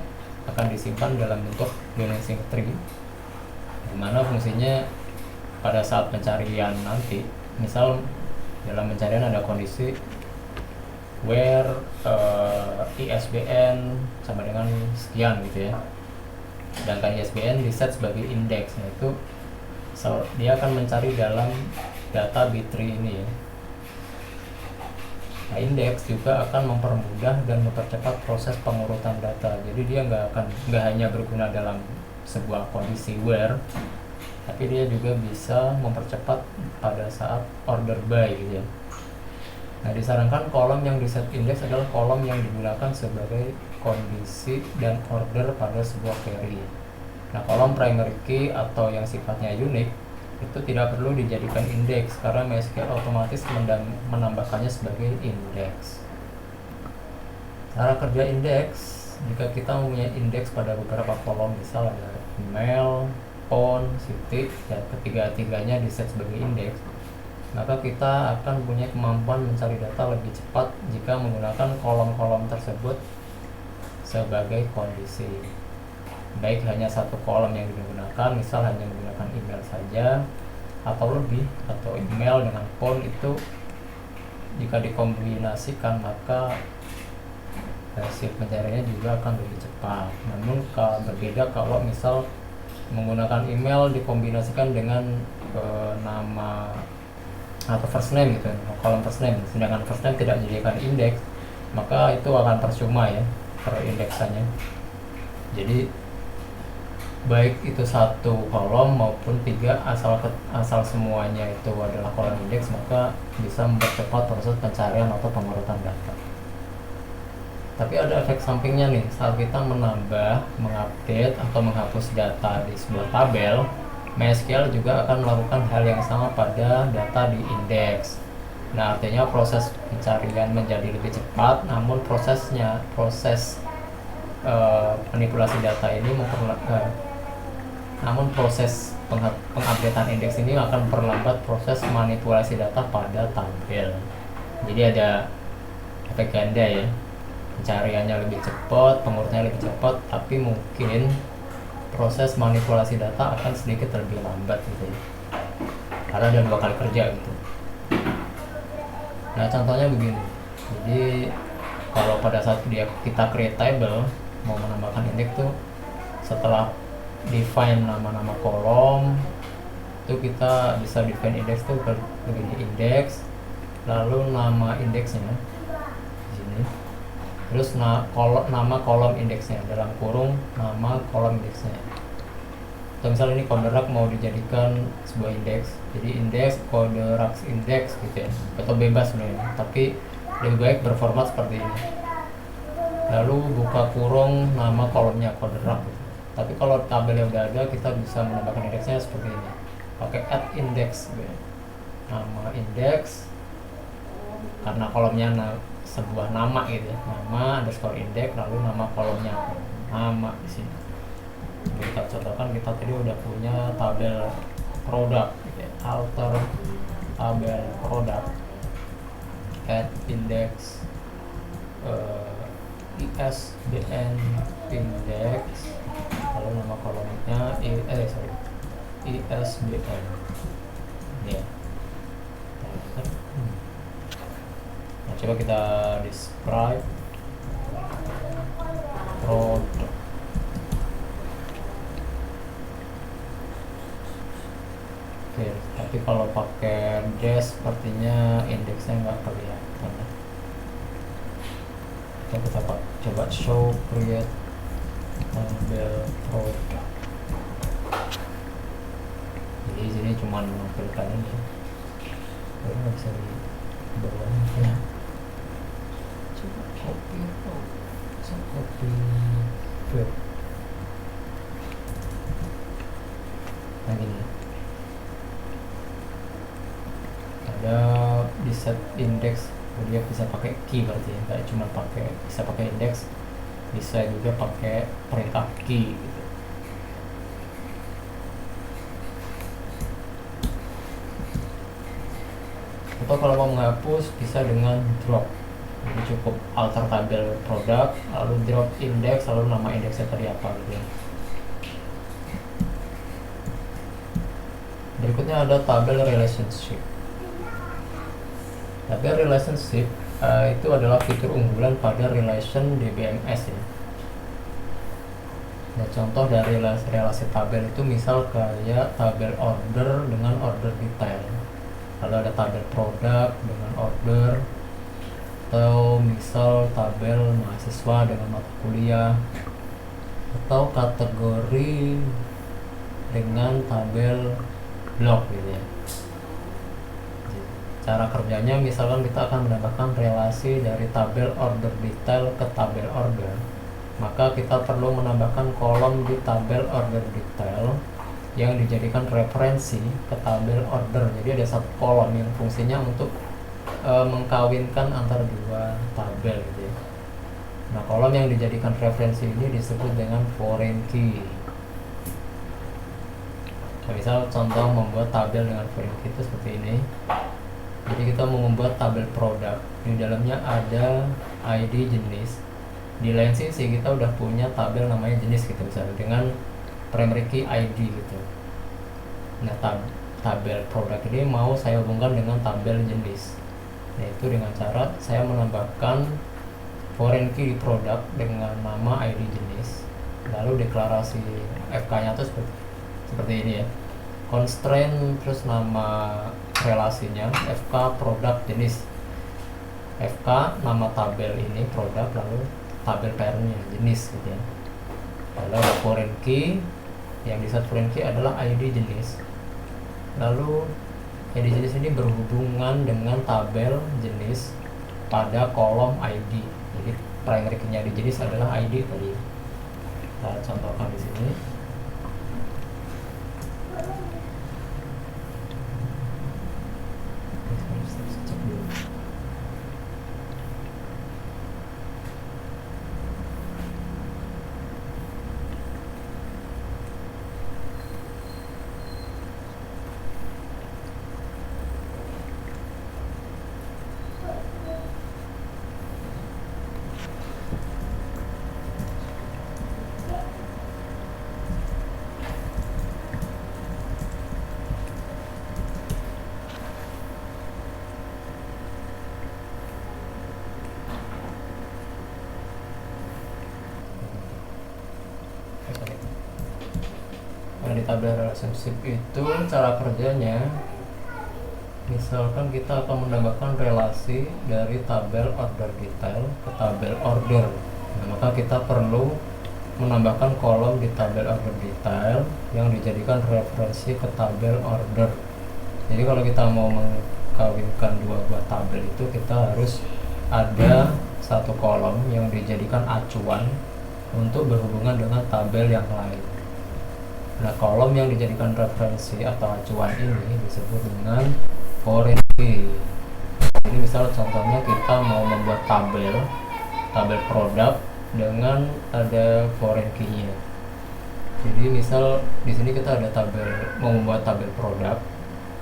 akan disimpan dalam bentuk balancing tree, dimana fungsinya pada saat pencarian nanti, misal dalam pencarian ada kondisi where ISBN sama dengan sekian gitu ya, sedangkan ISBN diset sebagai indeks, yaitu dia akan mencari dalam data B-tree ini ya. Nah, indeks juga akan mempermudah dan mempercepat proses pengurutan data. Jadi dia nggak hanya berguna dalam sebuah kondisi where, tapi dia juga bisa mempercepat pada saat order by gitu ya. Nah, disarankan kolom yang di set index adalah kolom yang digunakan sebagai kondisi dan order pada sebuah query. Nah, kolom primary key atau yang sifatnya unik itu tidak perlu dijadikan indeks karena MySQL otomatis menambahkannya sebagai indeks. Cara kerja indeks, jika kita mempunyai indeks pada beberapa kolom, misal ada email, phone, city, dan ketiga-tiganya diset sebagai indeks, maka kita akan punya kemampuan mencari data lebih cepat jika menggunakan kolom-kolom tersebut sebagai kondisi. Baik hanya satu kolom yang digunakan, misal hanya menggunakan email saja, atau lebih, atau email dengan phone, itu jika dikombinasikan maka hasil pencariannya juga akan lebih cepat. Namun berbeda kalau misal menggunakan email dikombinasikan dengan nama atau first name gitu, kolom first name, sedangkan first name tidak menyediakan indeks, maka itu akan percuma ya perindeksannya. Jadi baik itu satu kolom maupun tiga, asal semuanya itu adalah kolom indeks, maka bisa mempercepat proses pencarian atau pengurutan data. Tapi ada efek sampingnya nih, saat kita menambah, mengupdate atau menghapus data di sebuah tabel, MySQL juga akan melakukan hal yang sama pada data di indeks. Nah, artinya proses pencarian menjadi lebih cepat, namun proses manipulasi data ini namun proses pengupdatean indeks ini akan memperlambat proses manipulasi data pada tabel. Jadi ada efek ganda ya. pencariannya lebih cepat, pengurutannya lebih cepat, tapi mungkin proses manipulasi data akan sedikit lebih lambat gitu ya, karena ada 2 kali kerja gitu. Nah contohnya begini, jadi kalau pada saat kita create table mau menambahkan indeks tuh, setelah define nama-nama kolom itu kita bisa define indeks tuh begini, indeks lalu nama indeksnya di sini, terus nama kolom indeksnya dalam kurung nama kolom indeksnya. Atau misalnya ini kode rak mau dijadikan sebuah indeks, jadi indeks kode rak indeks gitu ya, atau bebas sebenarnya, tapi lebih baik berformat seperti ini. Lalu buka kurung nama kolomnya kode rak gitu. Tapi kalau tabelnya udah ada, kita bisa menambahkan indeksnya seperti ini, pakai add index gitu ya. Nama indeks karena kolomnya sebuah nama gitu ya, nama underscore index, lalu nama kolomnya nama di sini. Kita contohkan, kita tadi udah punya tabel produk gitu ya, alter tabel produk add index ISBN index, lalu nama kolomnya ISBN ya. Nah, coba kita describe produk. Oke, tapi kalau pakai dash sepertinya indeksnya nggak kelihatan. Kita coba show create tabel produk. Jadi sini cuma menampilkan ini ya. Kalau nggak bisa di bawahnya ya. Coba copy web. Nah gini, ada di set index, dia bisa pakai key berarti ya, nggak cuma bisa pakai index, bisa juga pakai perintah key gitu. Atau kalau mau menghapus bisa dengan drop, jadi cukup alter tabel produk lalu drop index lalu nama indeksnya tadi apa gitu ya. Berikutnya ada tabel relationship. Tabel relationship itu adalah fitur unggulan pada relation DBMS ya. Nah, contoh dari relasi tabel itu misal kayak tabel order dengan order detail, lalu ada tabel produk dengan order, atau misal tabel mahasiswa dengan mata kuliah, atau kategori dengan tabel blok gitu ya. Cara kerjanya misalkan kita akan menambahkan relasi dari tabel order detail ke tabel order, maka kita perlu menambahkan kolom di tabel order detail yang dijadikan referensi ke tabel order. Jadi ada satu kolom yang fungsinya untuk mengkawinkan antara 2 tabel gitu ya. Nah, kolom yang dijadikan referensi ini disebut dengan foreign key. Nah, misal contoh membuat tabel dengan foreign key itu seperti ini. Jadi kita mau membuat tabel produk, di dalamnya ada ID jenis, di lain sisi kita udah punya tabel namanya jenis gitu misalnya dengan primary key ID gitu. Nah, tabel produk ini mau saya hubungkan dengan tabel jenis, yaitu dengan cara saya menambahkan foreign key di produk dengan nama ID jenis, lalu deklarasi FK nya tuh seperti ini ya, constraint terus nama relasinya FK produk jenis, FK nama tabel ini produk, lalu tabel parentnya jenis gitu ya. Lalu ada foreign key, yang di saat foreign key adalah ID jenis, lalu ID jenis ini berhubungan dengan tabel jenis pada kolom ID. Jadi primary key-nya di jenis adalah ID tadi. Kita contohkan di sini. tabel relationship itu cara kerjanya, misalkan kita akan menambahkan relasi dari tabel order detail ke tabel order. Nah, maka kita perlu menambahkan kolom di tabel order detail yang dijadikan referensi ke tabel order. Jadi kalau kita mau mengkawinkan dua buah tabel itu, kita harus ada satu kolom yang dijadikan acuan untuk berhubungan dengan tabel yang lain. Nah, kolom yang dijadikan referensi atau acuan ini disebut dengan foreign key. Ini misal contohnya kita mau membuat tabel produk dengan ada foreign key-nya. Jadi misal di sini kita ada mau membuat tabel produk,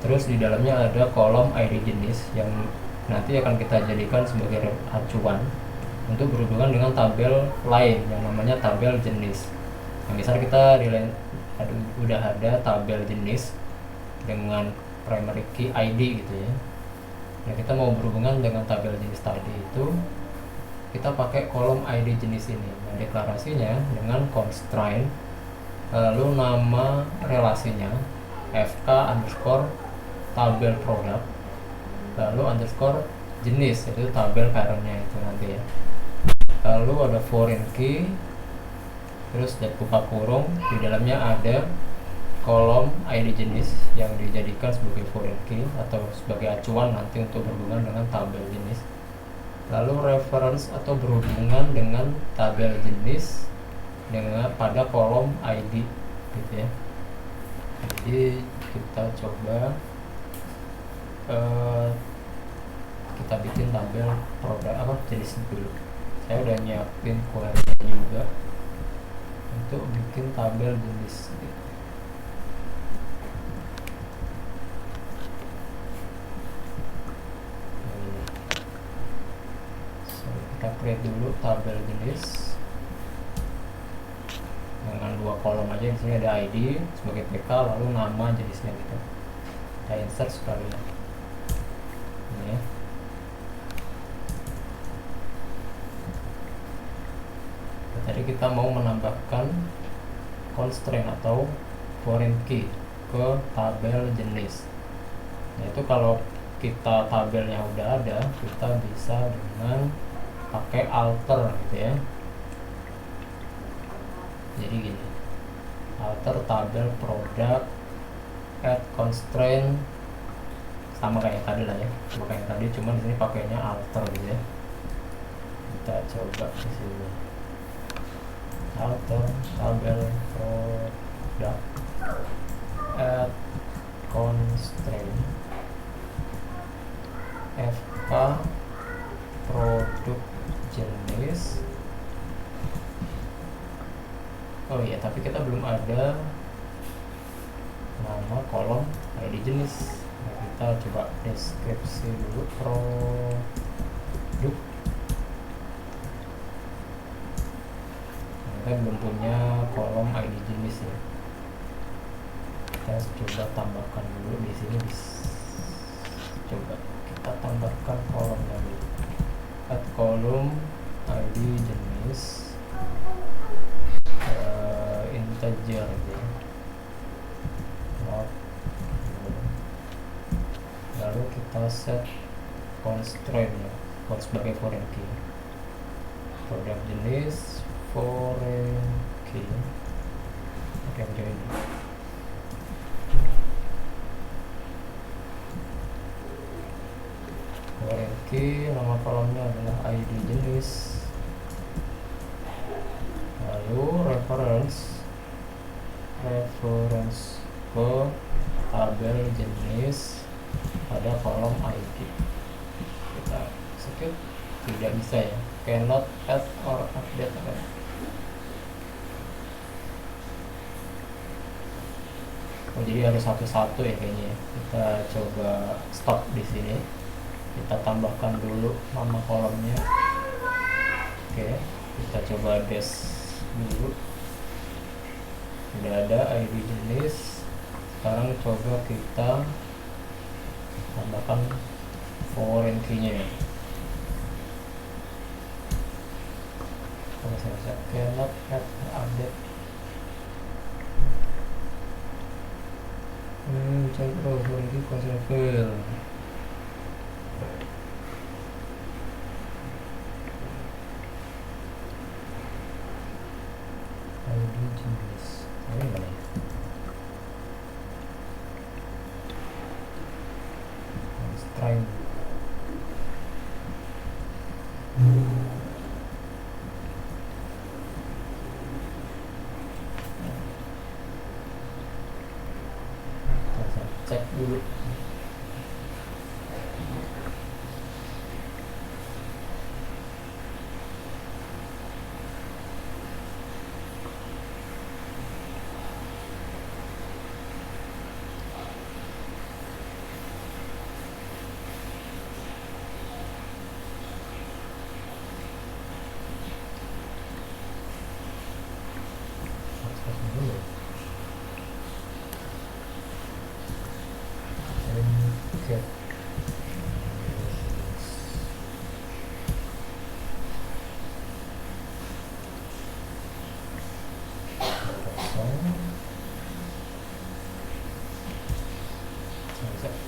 terus di dalamnya ada kolom ID jenis yang nanti akan kita jadikan sebagai acuan untuk berhubungan dengan tabel lain yang namanya tabel jenis. Nah, misal kita udah ada tabel jenis dengan primary key ID gitu ya. Nah, kita mau berhubungan dengan tabel jenis tadi itu, kita pakai kolom ID jenis ini. Nah, deklarasinya dengan constraint, lalu nama relasinya fk underscore tabel produk, lalu underscore jenis, itu tabel parentnya itu nanti ya. Lalu ada foreign key, terus buka kurung, di dalamnya ada kolom ID jenis yang dijadikan sebagai foreign key atau sebagai acuan nanti untuk berhubungan dengan tabel jenis. Lalu reference atau berhubungan dengan tabel jenis pada kolom ID gitu ya. Jadi kita coba kita bikin tabel produk jenis dulu. Saya udah nyiapin query juga untuk bikin tabel jenis. Kita create dulu tabel jenis dengan dua kolom aja. Di sini ada ID sebagai PK, lalu nama jenisnya gitu. Kita insert sekalian. Ini ya. Tadi kita mau menambahkan constraint atau foreign key ke tabel jenis. Nah, itu kalau kita tabelnya udah ada, kita bisa dengan pakai alter gitu ya. Jadi gini, alter tabel produk add constraint, sama kayak tadi lah ya, sama kayak tadi, cuman di sini pakainya alter gitu ya. Kita coba di sini, alter tabel produk add constraint fk produk jenis. Oh iya, tapi kita belum ada nama kolom ID jenis. Nah, kita coba deskripsi dulu produk. Nah, kita belum punya kolom ID jenis ya. Kita coba tambahkan dulu di sini. Coba kita tambahkan kolomnya dulu. Add kolom ID jenis integer ya. Lalu kita set constraint ya, sebagai foreign key. Produk jenis foreign key. Oke, jadi foreign key, nama kolomnya adalah ID jenis. Lalu reference ke tabel jenis pada kolom ID. Kita skip, tidak bisa ya, cannot add or update. Oh, jadi harus satu-satu ya kayaknya. Kita coba stop di sini. Kita tambahkan dulu nama kolomnya. Oke, kita coba dash dulu. Sudah ada ID jenis. Sekarang coba kita tambahkan foreign key-nya ya. Kalau saya cannot add update. cek foreign key cancel fail. ID jenis ini mana ya? Let's try. Cek dulu.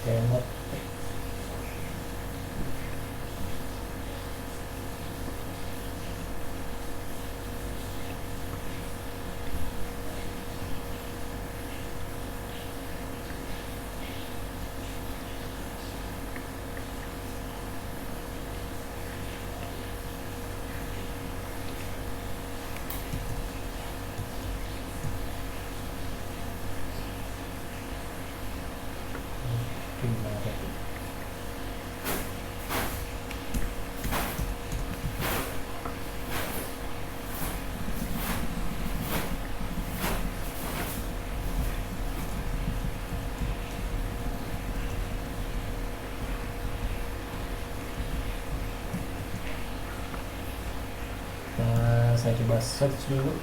Kemot. Saya coba search dulu.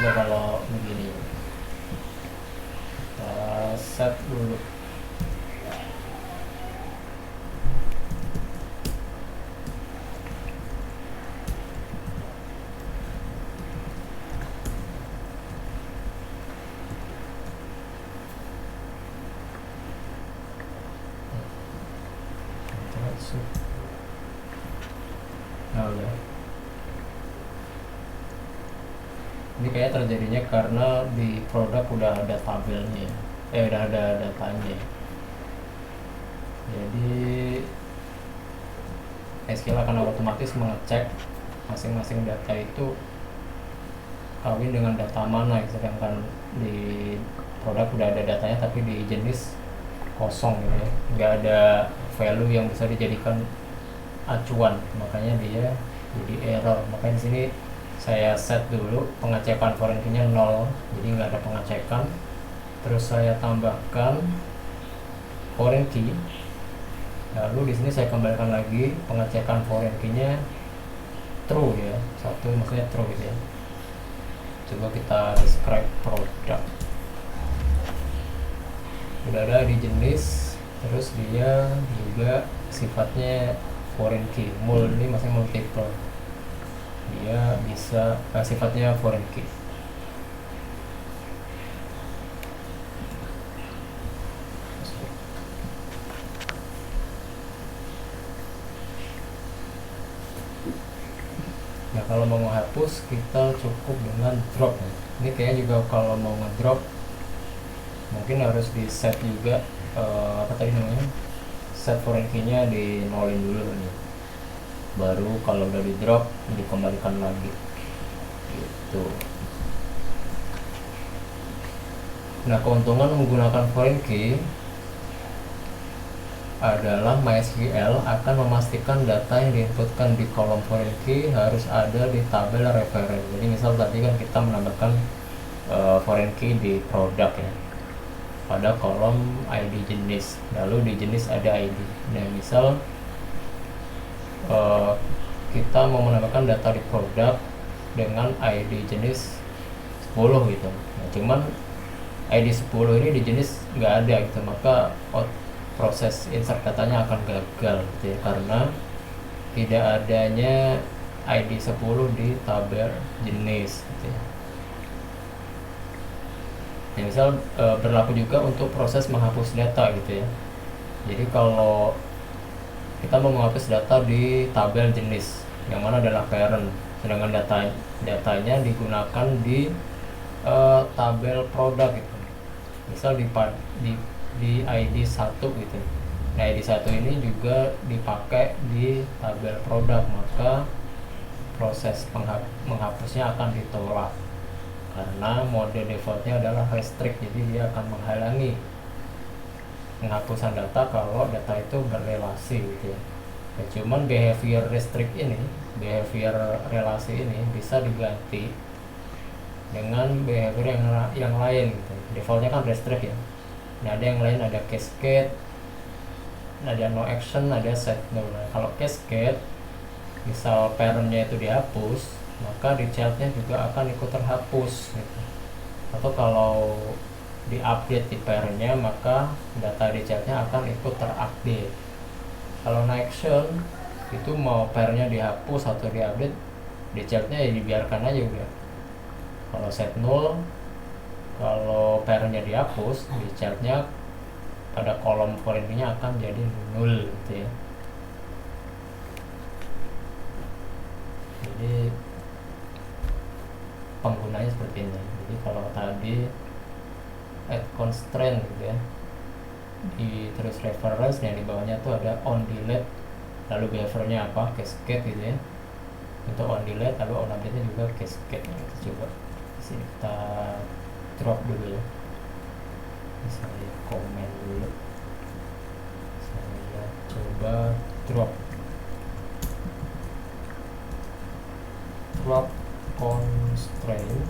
Kalau begini kita set dulu. Nah udah. Ini kayak terjadinya karena di produk udah ada tabelnya, udah ada datanya. Jadi SQL akan otomatis mengecek masing-masing data itu kawin dengan data mana, sedangkan di produk udah ada datanya tapi di jenis kosong gitu ya, nggak ada value yang bisa dijadikan acuan, makanya dia jadi error. Makanya di sini saya set dulu pengecekan foreign key-nya 0, jadi nggak ada pengecekan. Terus saya tambahkan foreign key, lalu di sini saya kembalikan lagi pengecekan foreign key-nya true ya, satu maksudnya true gitu ya. Coba kita describe produk, udah ada di jenis, terus dia juga sifatnya foreign key, ini maksudnya multiple, dia bisa sifatnya foreign key. Nah kalau mau menghapus kita cukup dengan drop. Ini kayaknya juga kalau mau ngedrop mungkin harus di set juga apa tadi namanya, set foreign key-nya di nolin dulu nih, baru kalau udah di drop dikembalikan lagi gitu. Nah keuntungan menggunakan foreign key adalah MySQL akan memastikan data yang diinputkan di kolom foreign key harus ada di tabel referen. Jadi misal tadi kan kita menambahkan foreign key di produk ya, pada kolom ID jenis, lalu di jenis ada ID. Nah misal kita mau menambahkan data di produk dengan ID jenis 10 gitu. Nah, cuman ID 10 ini di jenis nggak ada gitu, maka proses insert datanya akan gagal gitu ya, karena tidak adanya ID 10 di tabel jenis gitu ya. Nah, misal berlaku juga untuk proses menghapus data gitu ya. Jadi kalau kita mau menghapus data di tabel jenis yang mana adalah parent, sedangkan datanya digunakan di tabel produk gitu. Misal di ID 1 gitu. Nah, ID 1 ini juga dipakai di tabel produk, maka proses menghapusnya akan ditolak karena mode defaultnya adalah restrict, jadi dia akan menghalangi penghapusan data kalau data itu berrelasi gitu ya. Nah, cuman behavior restrict ini, behavior relasi ini bisa diganti dengan behavior yang lain gitu. Defaultnya kan restrict ya. Nah, ada yang lain, ada cascade, ada no action, ada set null. Nah, kalau cascade, misal parentnya itu dihapus, maka di childnya juga akan ikut terhapus gitu. Atau kalau diupdate di parentnya, maka data di childnya akan ikut terupdate. Kalau no action itu mau parentnya dihapus atau diupdate, di childnya ya dibiarkan aja udah. Kalau set null, kalau parentnya dihapus, di childnya pada kolom foreign key-nya akan jadi null gitu ya. Jadi penggunanya seperti ini. Jadi kalau tadi add constraint gitu ya, di terus reference yang di bawahnya tuh ada on delete, lalu behaviornya apa, cascade gitu ya. Untuk on delete, lalu on update nya juga cascade. Kita coba sini kita drop dulu ya, saya komen dulu, saya coba drop constraint.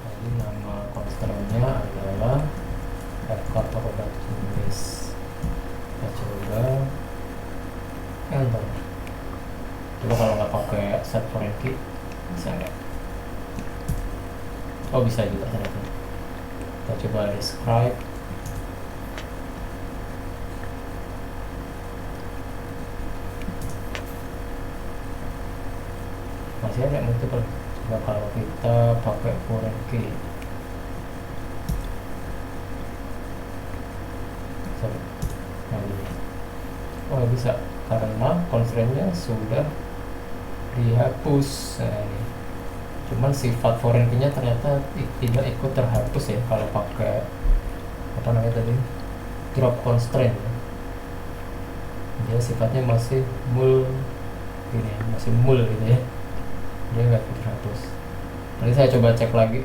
Jadi nama constraintnya adalah record produk jenis. Kita coba enter. Coba kalau nggak pakai set foreign key bisa nggak? Oh, bisa juga ternyata. Kita coba describe. Masih ada multiple. Coba kalau kita pakai foreign key, sorry, oh bisa, karena constraint-nya sudah dihapus. Nah, ini cuman sifat foreign key-nya ternyata tidak ikut terhapus ya kalau pakai apa namanya tadi, drop constraint ya. Dia sifatnya masih mul ini, masih mul gitu ya, dia nggak terhapus. Nanti saya coba cek lagi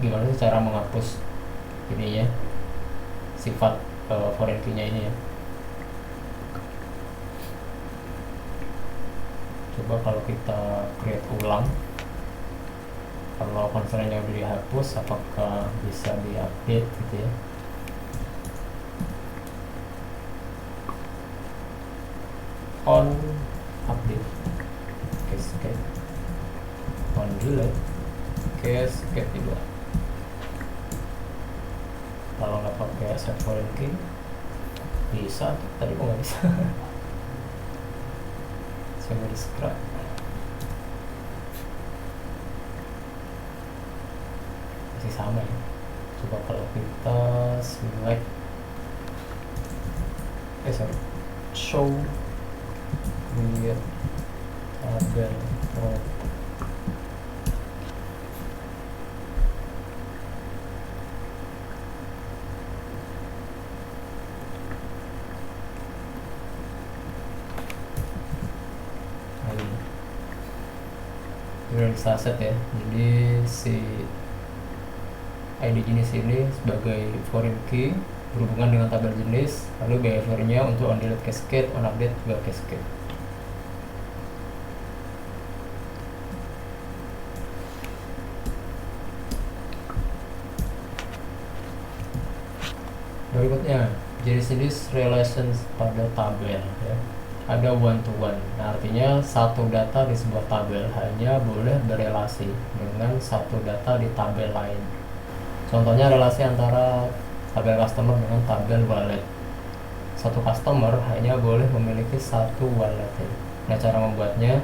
gimana sih cara menghapus ini ya, sifat foreign key-nya ini ya. Coba kalau kita create ulang, kalau constraint-nya udah dihapus, apakah bisa diupdate gitu ya. On update, cascade, on delete, cascade juga. Kalau nggak pakai set foreign key bisa, tadi kok nggak bisa. Coba describe. Masih sama ya. Coba kalau kita select, show create tabel product. Real set ya, jadi si ID jenis ini sebagai foreign key, berhubungan dengan tabel jenis, lalu behaviornya untuk on delete cascade, on update juga cascade. Berikutnya, jenis-jenis relations pada tabel ya. Ada one to one. Nah, artinya satu data di sebuah tabel hanya boleh berelasi dengan satu data di tabel lain. Contohnya relasi antara tabel customer dengan tabel wallet. Satu customer hanya boleh memiliki satu wallet. Nah, cara membuatnya,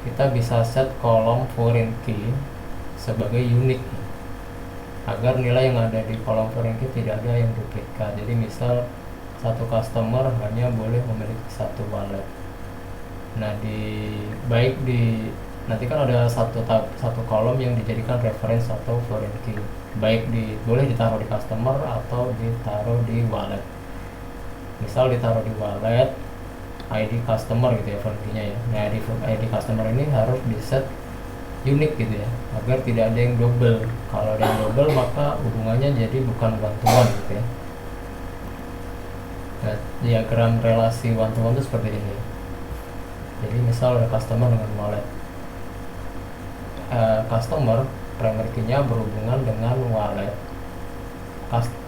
kita bisa set kolom foreign key sebagai unique agar nilai yang ada di kolom foreign key tidak ada yang duplikat. Jadi misal satu customer hanya boleh memiliki satu wallet. Nah, nanti kan ada satu kolom yang dijadikan reference atau foreign key. Boleh ditaruh di customer atau ditaruh di wallet. Misal ditaruh di wallet ID customer gitu ya, foreign key-nya ya. Nah, ID customer ini harus di set unik gitu ya, agar tidak ada yang double. Kalau ada yang double maka hubungannya jadi bukan one to one gitu ya. Nah, diagram relasi one to one itu seperti ini. Jadi misal ada customer dengan wallet, customer primary key-nya berhubungan dengan wallet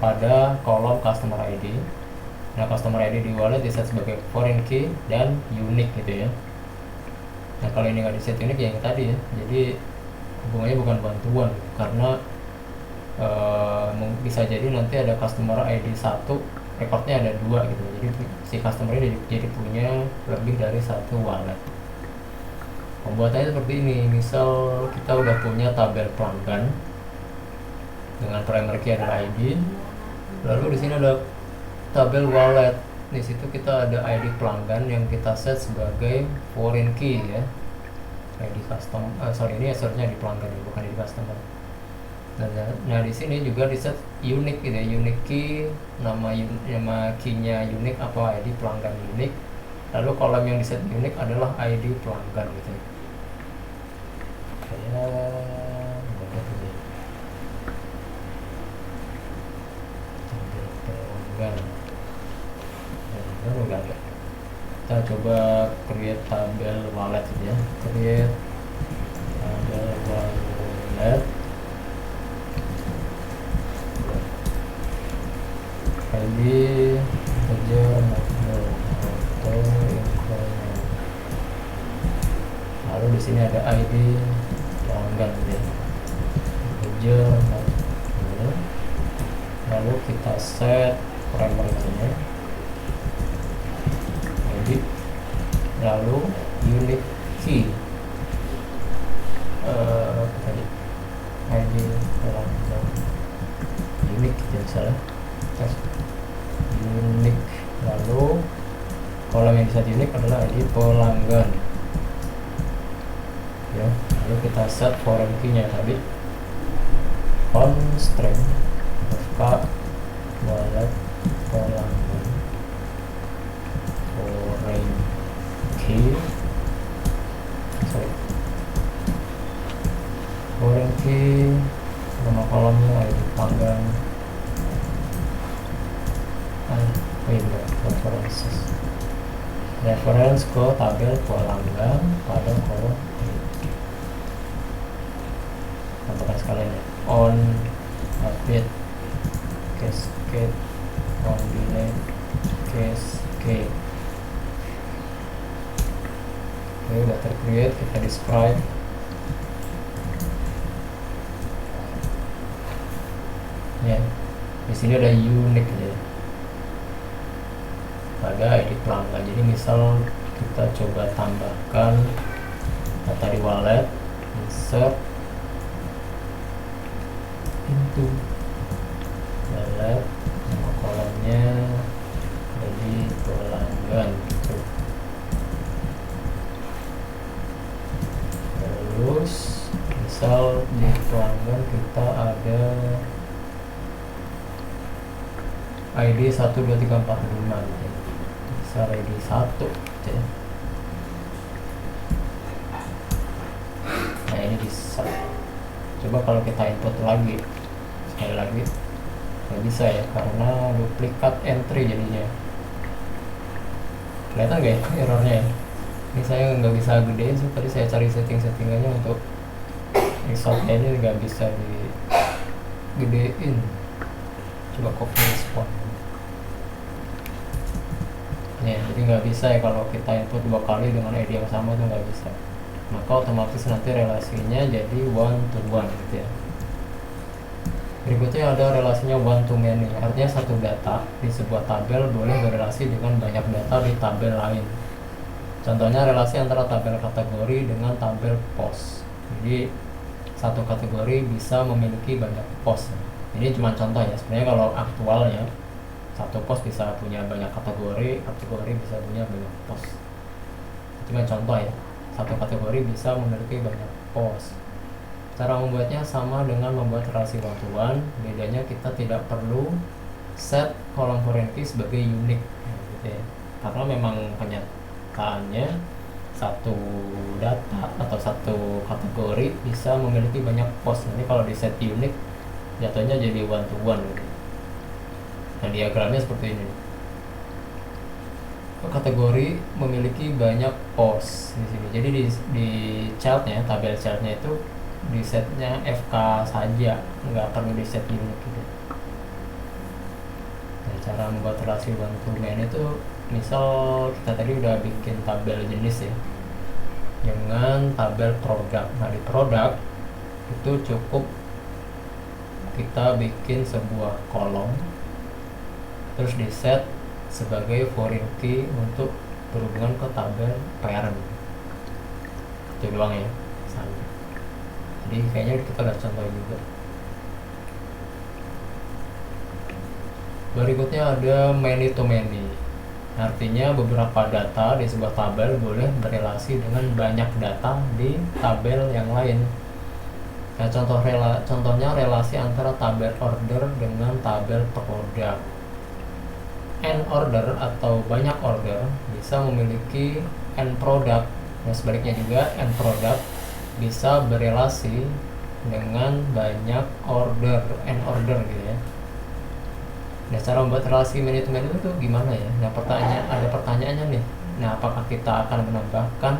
pada kolom customer ID. Nah, customer ID di wallet diset sebagai foreign key dan unique gitu ya. Nah, kalau ini nggak di set unique ya yang tadi ya, jadi hubungannya bukan one to one karena bisa jadi nanti ada customer ID 1, rekornya ada 2 gitu. Jadi si customer ini jadi punya lebih dari satu wallet. Pembuatannya seperti ini. Misal kita udah punya tabel pelanggan dengan primary key adalah ID, lalu di sini ada tabel wallet. Di situ kita ada ID pelanggan yang kita set sebagai foreign key ya. ID ini assertnya di pelanggan bukan di customer. Nah, di sini juga di set unique gitu ya, unique key, nama key-nya unique atau ID pelanggan unique. Lalu kolom yang di set unique adalah ID pelanggan gitu. Kita coba create tabel wallet ya. Create tabel wallet. ID user atau increment. Lalu di sini ada ID pelanggan ya. User lalu kita set primary-nya ID, lalu unique key tadi ID pelanggan unique tidak salah unique, lalu kolom yang bisa unique adalah ID pelanggan ya. Lalu kita set foreign key-nya tadi constraint fk wallet pelanggan foreign key foreign key, nama kolomnya ID pelanggan, reference ke tabel pelanggan pada kolom ini. Tambahkan sekalian ya. On update cascade, on delete cascade. Oke, udah tercreate, kita describe. Ya, di sini ada unique ya pada ID pelanggan. Jadi misal kita coba tambahkan data di wallet, insert into wallet, nama kolomnya jadi pelanggan gitu. Terus misal di pelanggan kita ada ID 12345 gitu. Misal ID 1 gitu. Nah, ini bisa. Coba kalau kita input lagi, sekali lagi nggak bisa ya karena duplikat entry jadinya. Kelihatan gak ya errornya ya? Ini saya nggak bisa gedein sih, tadi saya cari settingannya untuk resultnya ini nggak bisa digedein. Coba copy respon ya, jadi nggak bisa ya kalau kita input 2 kali dengan ID yang sama, itu nggak bisa. Maka otomatis nanti relasinya jadi one to one gitu ya. Berikutnya ada relasinya one to many, artinya satu data di sebuah tabel boleh berelasi dengan banyak data di tabel lain. Contohnya relasi antara tabel kategori dengan tabel pos. Jadi satu kategori bisa memiliki banyak pos. Ini cuma contoh ya, sebenarnya kalau aktualnya satu pos bisa punya banyak kategori bisa punya banyak pos. Cuma contoh ya, satu kategori bisa memiliki banyak pos. Cara membuatnya sama dengan membuat relasi one to one, bedanya kita tidak perlu set kolom foreign key sebagai unique gitu ya. Karena memang kenyataannya satu data atau satu kategori bisa memiliki banyak pos. Ini kalau di set unique jatuhnya jadi one to one gitu. Nah, diagramnya seperti ini. Kategori memiliki banyak pos di sini. Jadi di childnya, tabel childnya itu di setnya FK saja, nggak perlu di set unique gitu. Nah, cara membuat relasi one to many itu, misal kita tadi udah bikin tabel jenis ya, dengan tabel produk. Nah, di produk itu cukup kita bikin sebuah kolom, terus di set sebagai foreign key untuk berhubungan ke tabel parent. Itu doang ya, sama. Jadi kayaknya kita lihat contoh juga. Berikutnya ada many to many, artinya beberapa data di sebuah tabel boleh berelasi dengan banyak data di tabel yang lain. Nah, contohnya relasi antara tabel order dengan tabel produk. N order atau banyak order bisa memiliki N produk. Nah, sebaliknya juga N produk bisa berelasi dengan banyak order, N order gitu ya. Nah, cara membuat relasi many to many itu gimana ya? Nah, ada pertanyaannya nih. Nah, apakah kita akan menambahkan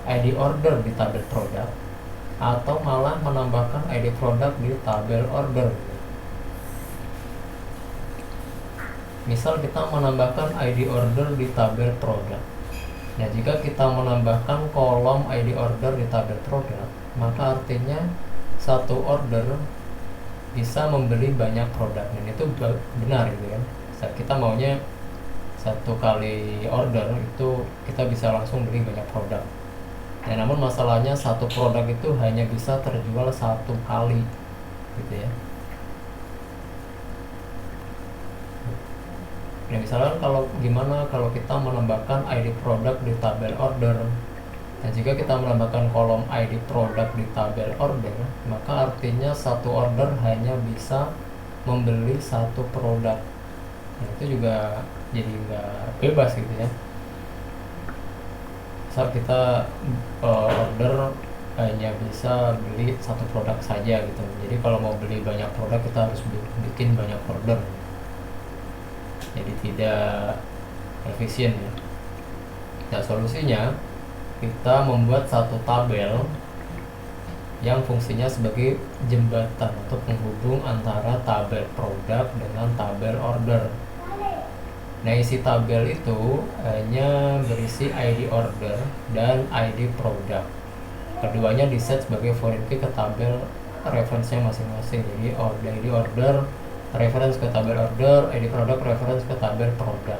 ID order di tabel produk atau malah menambahkan ID produk di tabel order? Misal kita menambahkan ID order di tabel produk. Nah, jika kita menambahkan kolom ID order di tabel produk, maka artinya satu order bisa membeli banyak produk. Dan itu benar gitu kan. Saat kita maunya satu kali order itu kita bisa langsung beli banyak produk. Nah, namun masalahnya satu produk itu hanya bisa terjual satu kali gitu ya. Nah, misalkan gimana kalau kita menambahkan ID produk di tabel order. Nah, jika kita menambahkan kolom ID produk di tabel order, maka artinya satu order hanya bisa membeli satu produk. Nah, itu juga jadi nggak bebas gitu ya. Misal kita order hanya bisa beli satu produk saja gitu. Jadi kalau mau beli banyak produk kita harus bikin banyak order. Jadi tidak efisien ya. Nah, solusinya kita membuat satu tabel yang fungsinya sebagai jembatan untuk menghubung antara tabel produk dengan tabel order. Nah, isi tabel itu hanya berisi ID order dan ID produk. Keduanya diset sebagai foreign key ke tabel reference-nya masing-masing. Jadi ID order reference ke tabel order, ID produk reference ke tabel produk.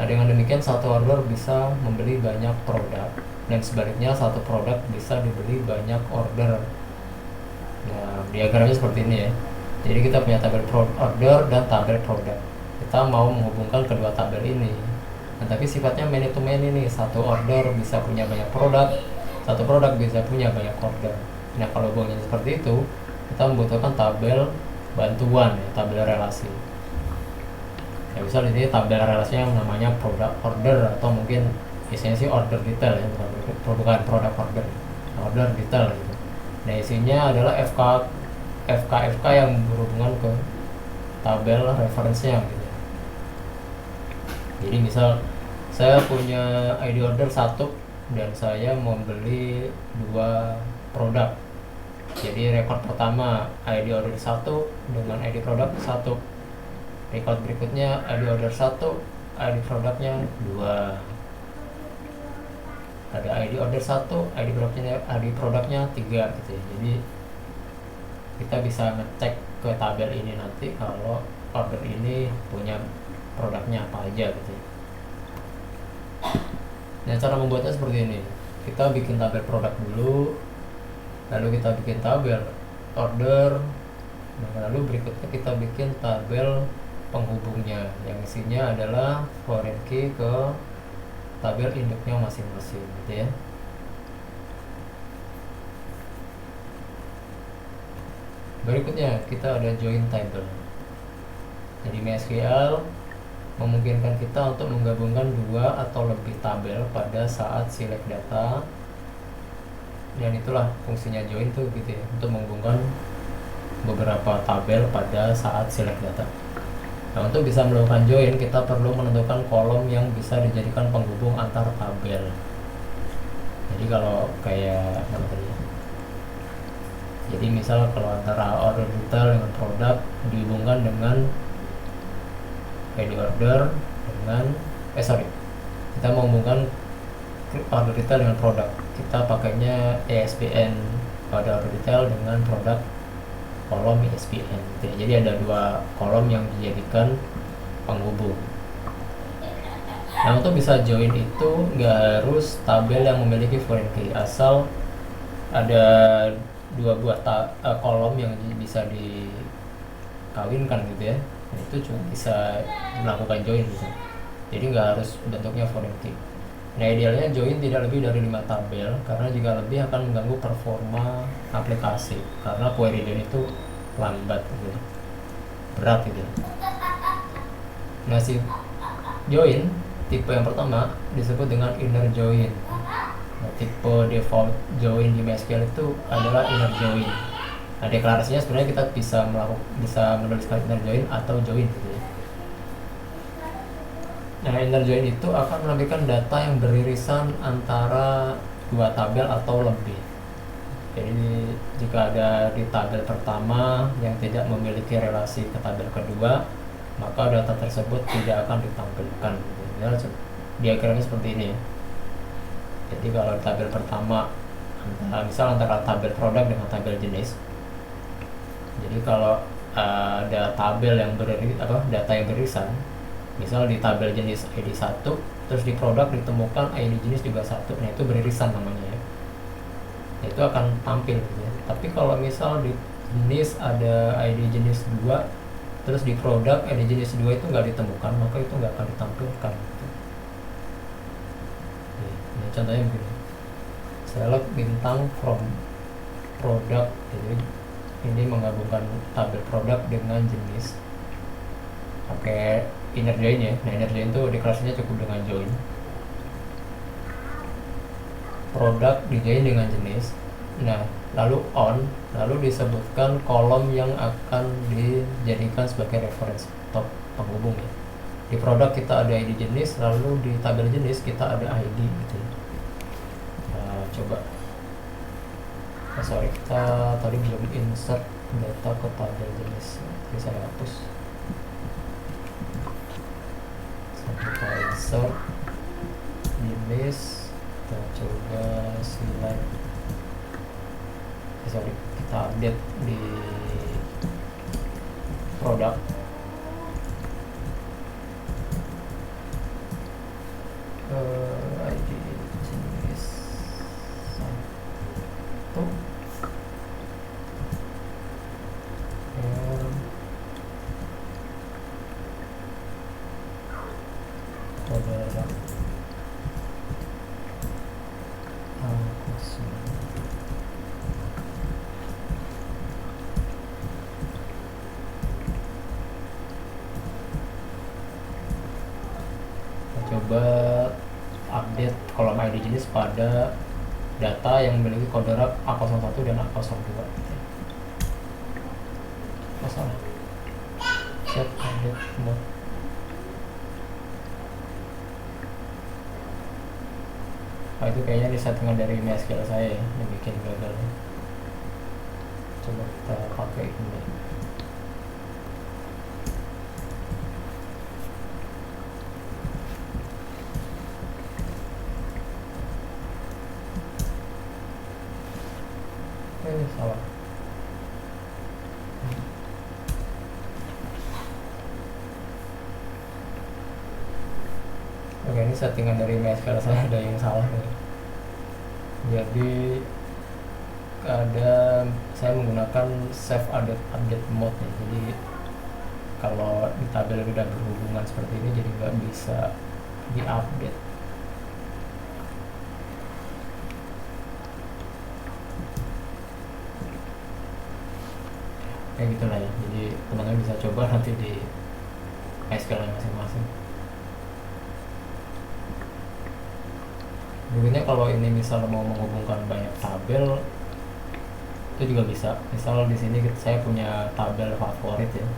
Nah, dengan demikian satu order bisa membeli banyak produk dan sebaliknya satu produk bisa dibeli banyak order. Nah, diagramnya seperti ini ya. Jadi kita punya tabel order dan tabel produk. Kita mau menghubungkan kedua tabel ini. Nah, tapi sifatnya many to many nih. Satu order bisa punya banyak produk, satu produk bisa punya banyak order. Nah, kalau hubungannya seperti itu, kita membutuhkan tabel bantuan ya, tabel relasi. Ya, bisa di sini tabel relasinya yang namanya product order atau mungkin isinya sih order detail ya, bukan product order detail gitu. Nah, isinya adalah FK yang berhubungan ke tabel referensinya gitu. Jadi misal saya punya ID order 1 dan saya mau beli 2 produk. Jadi record pertama ID order 1 dengan ID produk 1. Record berikutnya ID order 1, ID produknya 2. Ada ID order 1, ID produknya 3 gitu ya. Jadi kita bisa ngecek ke tabel ini nanti kalau order ini punya produknya apa aja gitu ya. Nah, cara membuatnya seperti ini. Kita bikin tabel produk dulu, lalu kita bikin tabel order, lalu berikutnya kita bikin tabel penghubungnya yang isinya adalah foreign key ke tabel induknya masing-masing gitu ya. Berikutnya kita ada join table. Jadi MySQL memungkinkan kita untuk menggabungkan 2 atau lebih tabel pada saat select data, dan itulah fungsinya join tuh gitu ya, untuk menghubungkan beberapa tabel pada saat select data. Nah, untuk bisa melakukan join kita perlu menentukan kolom yang bisa dijadikan penghubung antar tabel. Jadi kalau kayak apa tadi? Jadi misal kalau antara order detail dengan produk dihubungkan dengan ID order dengan kita menghubungkan order detail dengan produk, kita pakainya ISBN pada order detail dengan produk kolom ISBN gitu ya. Jadi ada 2 kolom yang dijadikan penghubung. Nah, untuk bisa join itu nggak harus tabel yang memiliki foreign key, asal ada 2 buah kolom yang bisa dikawinkan gitu ya. Nah, itu cuma bisa melakukan join gitu. Jadi nggak harus bentuknya foreign key. Nah, idealnya join tidak lebih dari 5 tabel, karena jika lebih akan mengganggu performa aplikasi, karena query join itu lambat gitu, berat gitu. Nah, si join tipe yang pertama disebut dengan inner join. Nah, tipe default join di MySQL itu adalah inner join. Nah, deklarasinya sebenarnya kita bisa menuliskan inner join atau join gitu ya. Nah, inner join itu akan menampilkan data yang beririsan antara 2 tabel atau lebih. Jadi jika ada di tabel pertama yang tidak memiliki relasi ke tabel kedua, maka data tersebut tidak akan ditampilkan. Diagramnya seperti ini ya. Jadi kalau tabel pertama misal antara tabel produk dengan tabel jenis, jadi kalau ada tabel yang data yang beririsan, misal di tabel jenis ID 1, terus di produk ditemukan ID jenis juga 1, nah itu beririsan namanya ya. Itu akan tampil gitu ya. Tapi kalau misal di jenis ada ID jenis 2, terus di produk ID jenis 2 itu nggak ditemukan, maka itu nggak akan ditampilkan gitu. Ini contohnya begini, select bintang from product. Jadi ini menggabungkan tabel produk dengan jenis pakai inner join ya. Nah, inner join itu deklarasinya cukup dengan join. Produk di join dengan jenis. Nah, lalu on, lalu disebutkan kolom yang akan dijadikan sebagai reference atau penghubung ya. Di produk kita ada ID jenis, lalu di tabel jenis kita ada ID gitu. Nah, coba. Kita tadi belum insert data ke tabel jenis. Jadi saya hapus. Kita insert jenis, kita coba select, kita update di produk. ID jenis 1 produk coba update kolom ID jenis pada data yang memiliki kode rak A01 dan A02. Masalah. set update mode. Nah, itu kayaknya di settingan dari MySQL saya ya, yang bikin gagal. Coba kita pakai ini. Salah. Oke, ini settingan dari MySQL saya ada yang salah nih. Jadi saya menggunakan save update mode nih. Jadi kalau di tabel udah berhubungan seperti ini, jadi nggak bisa diupdate. Kayak gitulah ya. Jadi teman-teman bisa coba nanti di MySQL masing-masing. Berikutnya kalau ini misal mau menghubungkan banyak tabel, itu juga bisa. Misal di sini saya punya tabel favorit ya,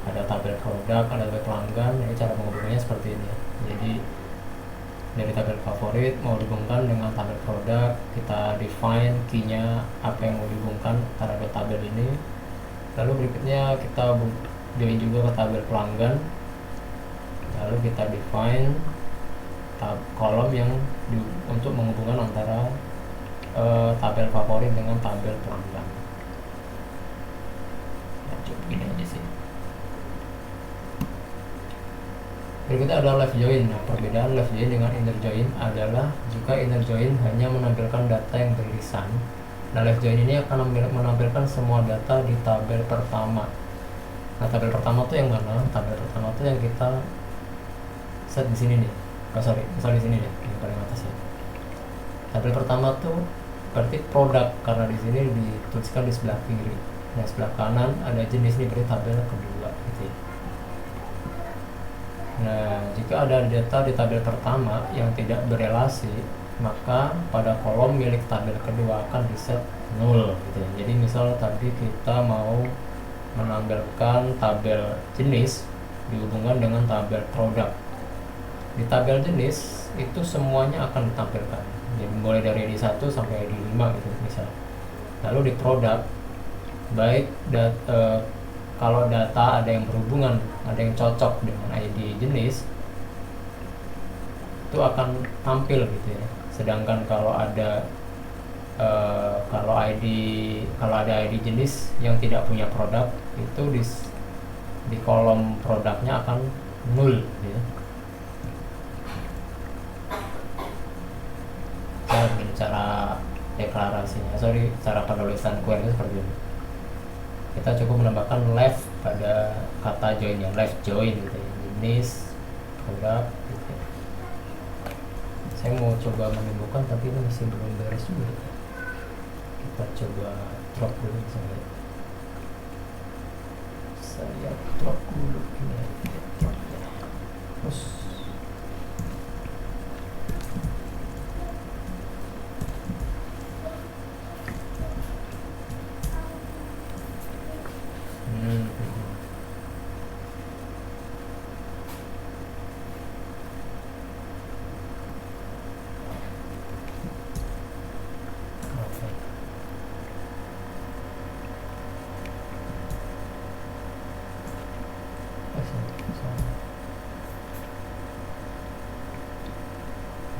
ada tabel produk, ada tabel pelanggan. Ini cara menghubungkannya seperti ini. Jadi dari tabel favorit mau dihubungkan dengan tabel produk, kita define key-nya apa yang mau dihubungkan antara dua tabel ini. Lalu berikutnya kita join juga ke tabel pelanggan, lalu kita define kolom yang untuk menghubungkan antara tabel favorit dengan tabel pelanggan. Ya, cukup gini aja sih. Berikutnya ada left join. Nah, perbedaan left join dengan inner join adalah jika inner join hanya menampilkan data yang beririsan, nah left join ini akan menampilkan semua data di tabel pertama. Nah, tabel pertama tuh yang mana? Tabel pertama tuh yang kita set di sini nih. Misal di sini deh, yang paling atas ya. Tabel pertama tuh berarti produk, karena di sini dituliskan di sebelah kiri. Nah, sebelah kanan ada jenis nih, berarti tabel kedua gitu ya. Nah, jika ada data di tabel pertama yang tidak berelasi, maka pada kolom milik tabel kedua akan diset 0 gitu ya. Jadi misal tadi kita mau menampilkan tabel jenis dihubungkan dengan tabel produk. Di tabel jenis itu semuanya akan ditampilkan. Jadi mulai dari ID 1 sampai ID 5 gitu misal. Lalu di produk, baik kalau data ada yang berhubungan, ada yang cocok dengan ID jenis, itu akan tampil gitu ya. Sedangkan kalau ada ID jenis yang tidak punya produk, itu di kolom produknya akan 0 gitu ya. Cara deklarasinya, cara penulisan query seperti ini. Kita cukup menambahkan left pada kata join, yang left join gitu ya, jenis produk gitu ya. Saya mau coba menyembuhkan tapi ini masih belum beres juga. Kita coba drop dulu misalnya. Saya drop dulu ini ya, drop ya. Terus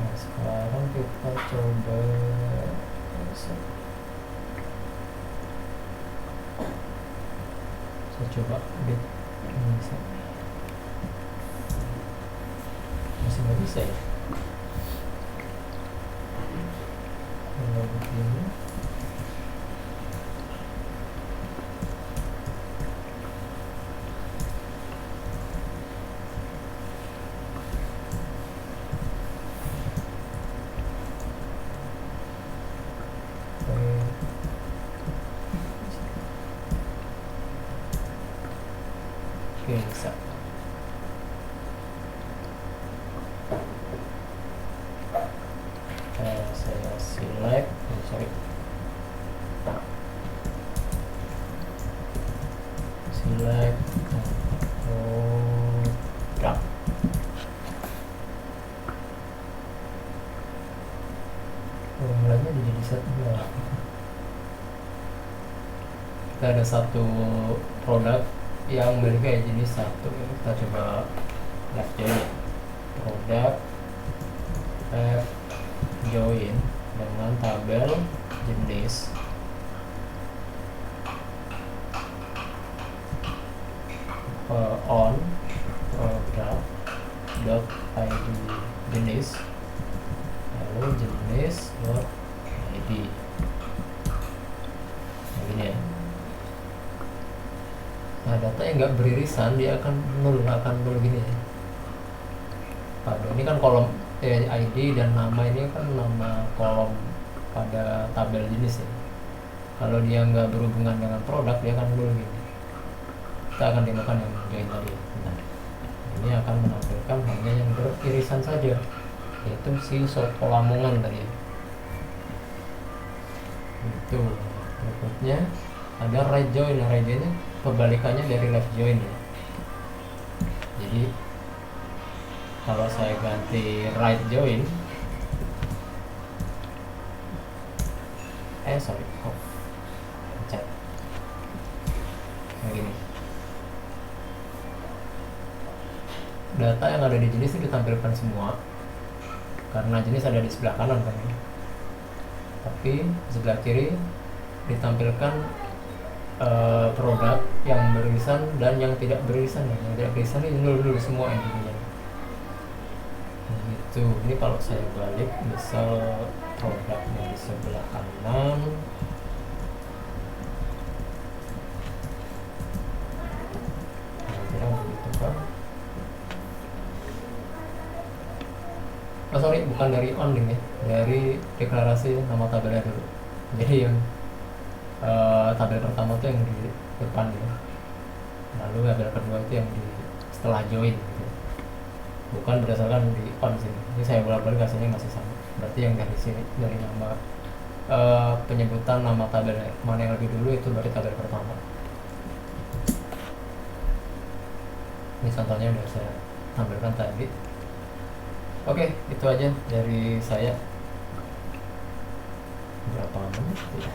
nah, sekarang kita coba saya coba update ini masih nggak bisa ya. Kalau begini bisa. Saya select, select produk. Mulainya di jadi set dua. Kita ada satu produk yang memiliki jenis satu. Kita coba left join produk left join dengan tabel jenis on produk dot id jenis, lalu jenis dot id begini ya. Nah, data yang nggak beririsan dia akan nol gini ya. Pada ini kan kolom ID dan nama, ini kan nama kolom pada tabel jenis ya. Kalau dia nggak berhubungan dengan produk dia akan nol gini. Kita akan temukan yang join tadi. Nah, ini akan menampilkan hanya yang beririsan saja, yaitu si Soto Lamongan tadi. Itu berikutnya ada right join. Nah, right joinnya kebalikannya dari left join ya. Jadi kalau saya ganti right join, pencet nah, gini. Data yang ada di jenis itu ditampilkan semua karena jenis ada di sebelah kanan kan ya. Tapi sebelah kiri ditampilkan produk yang beririsan dan yang tidak beririsan. Yang tidak beririsan ini dulu semua intinya. Gitu. Ini kalau saya balik, misal produknya di sebelah kanan, kira-kira begitu kan? Oh sorry, bukan dari on ya, dari deklarasi nama tabelnya dulu. Jadi yang tabel pertama itu yang di depan ya, lalu tabel kedua itu yang di setelah join gitu. Bukan berdasarkan di on sini. Ini saya bolak-balik hasilnya masih sama. Berarti yang dari sini, dari nama penyebutan nama tabel mana yang lebih dulu itu berarti tabel pertama. Ini contohnya udah saya tampilkan tadi. Oke, itu aja dari saya. Berapa menit ya?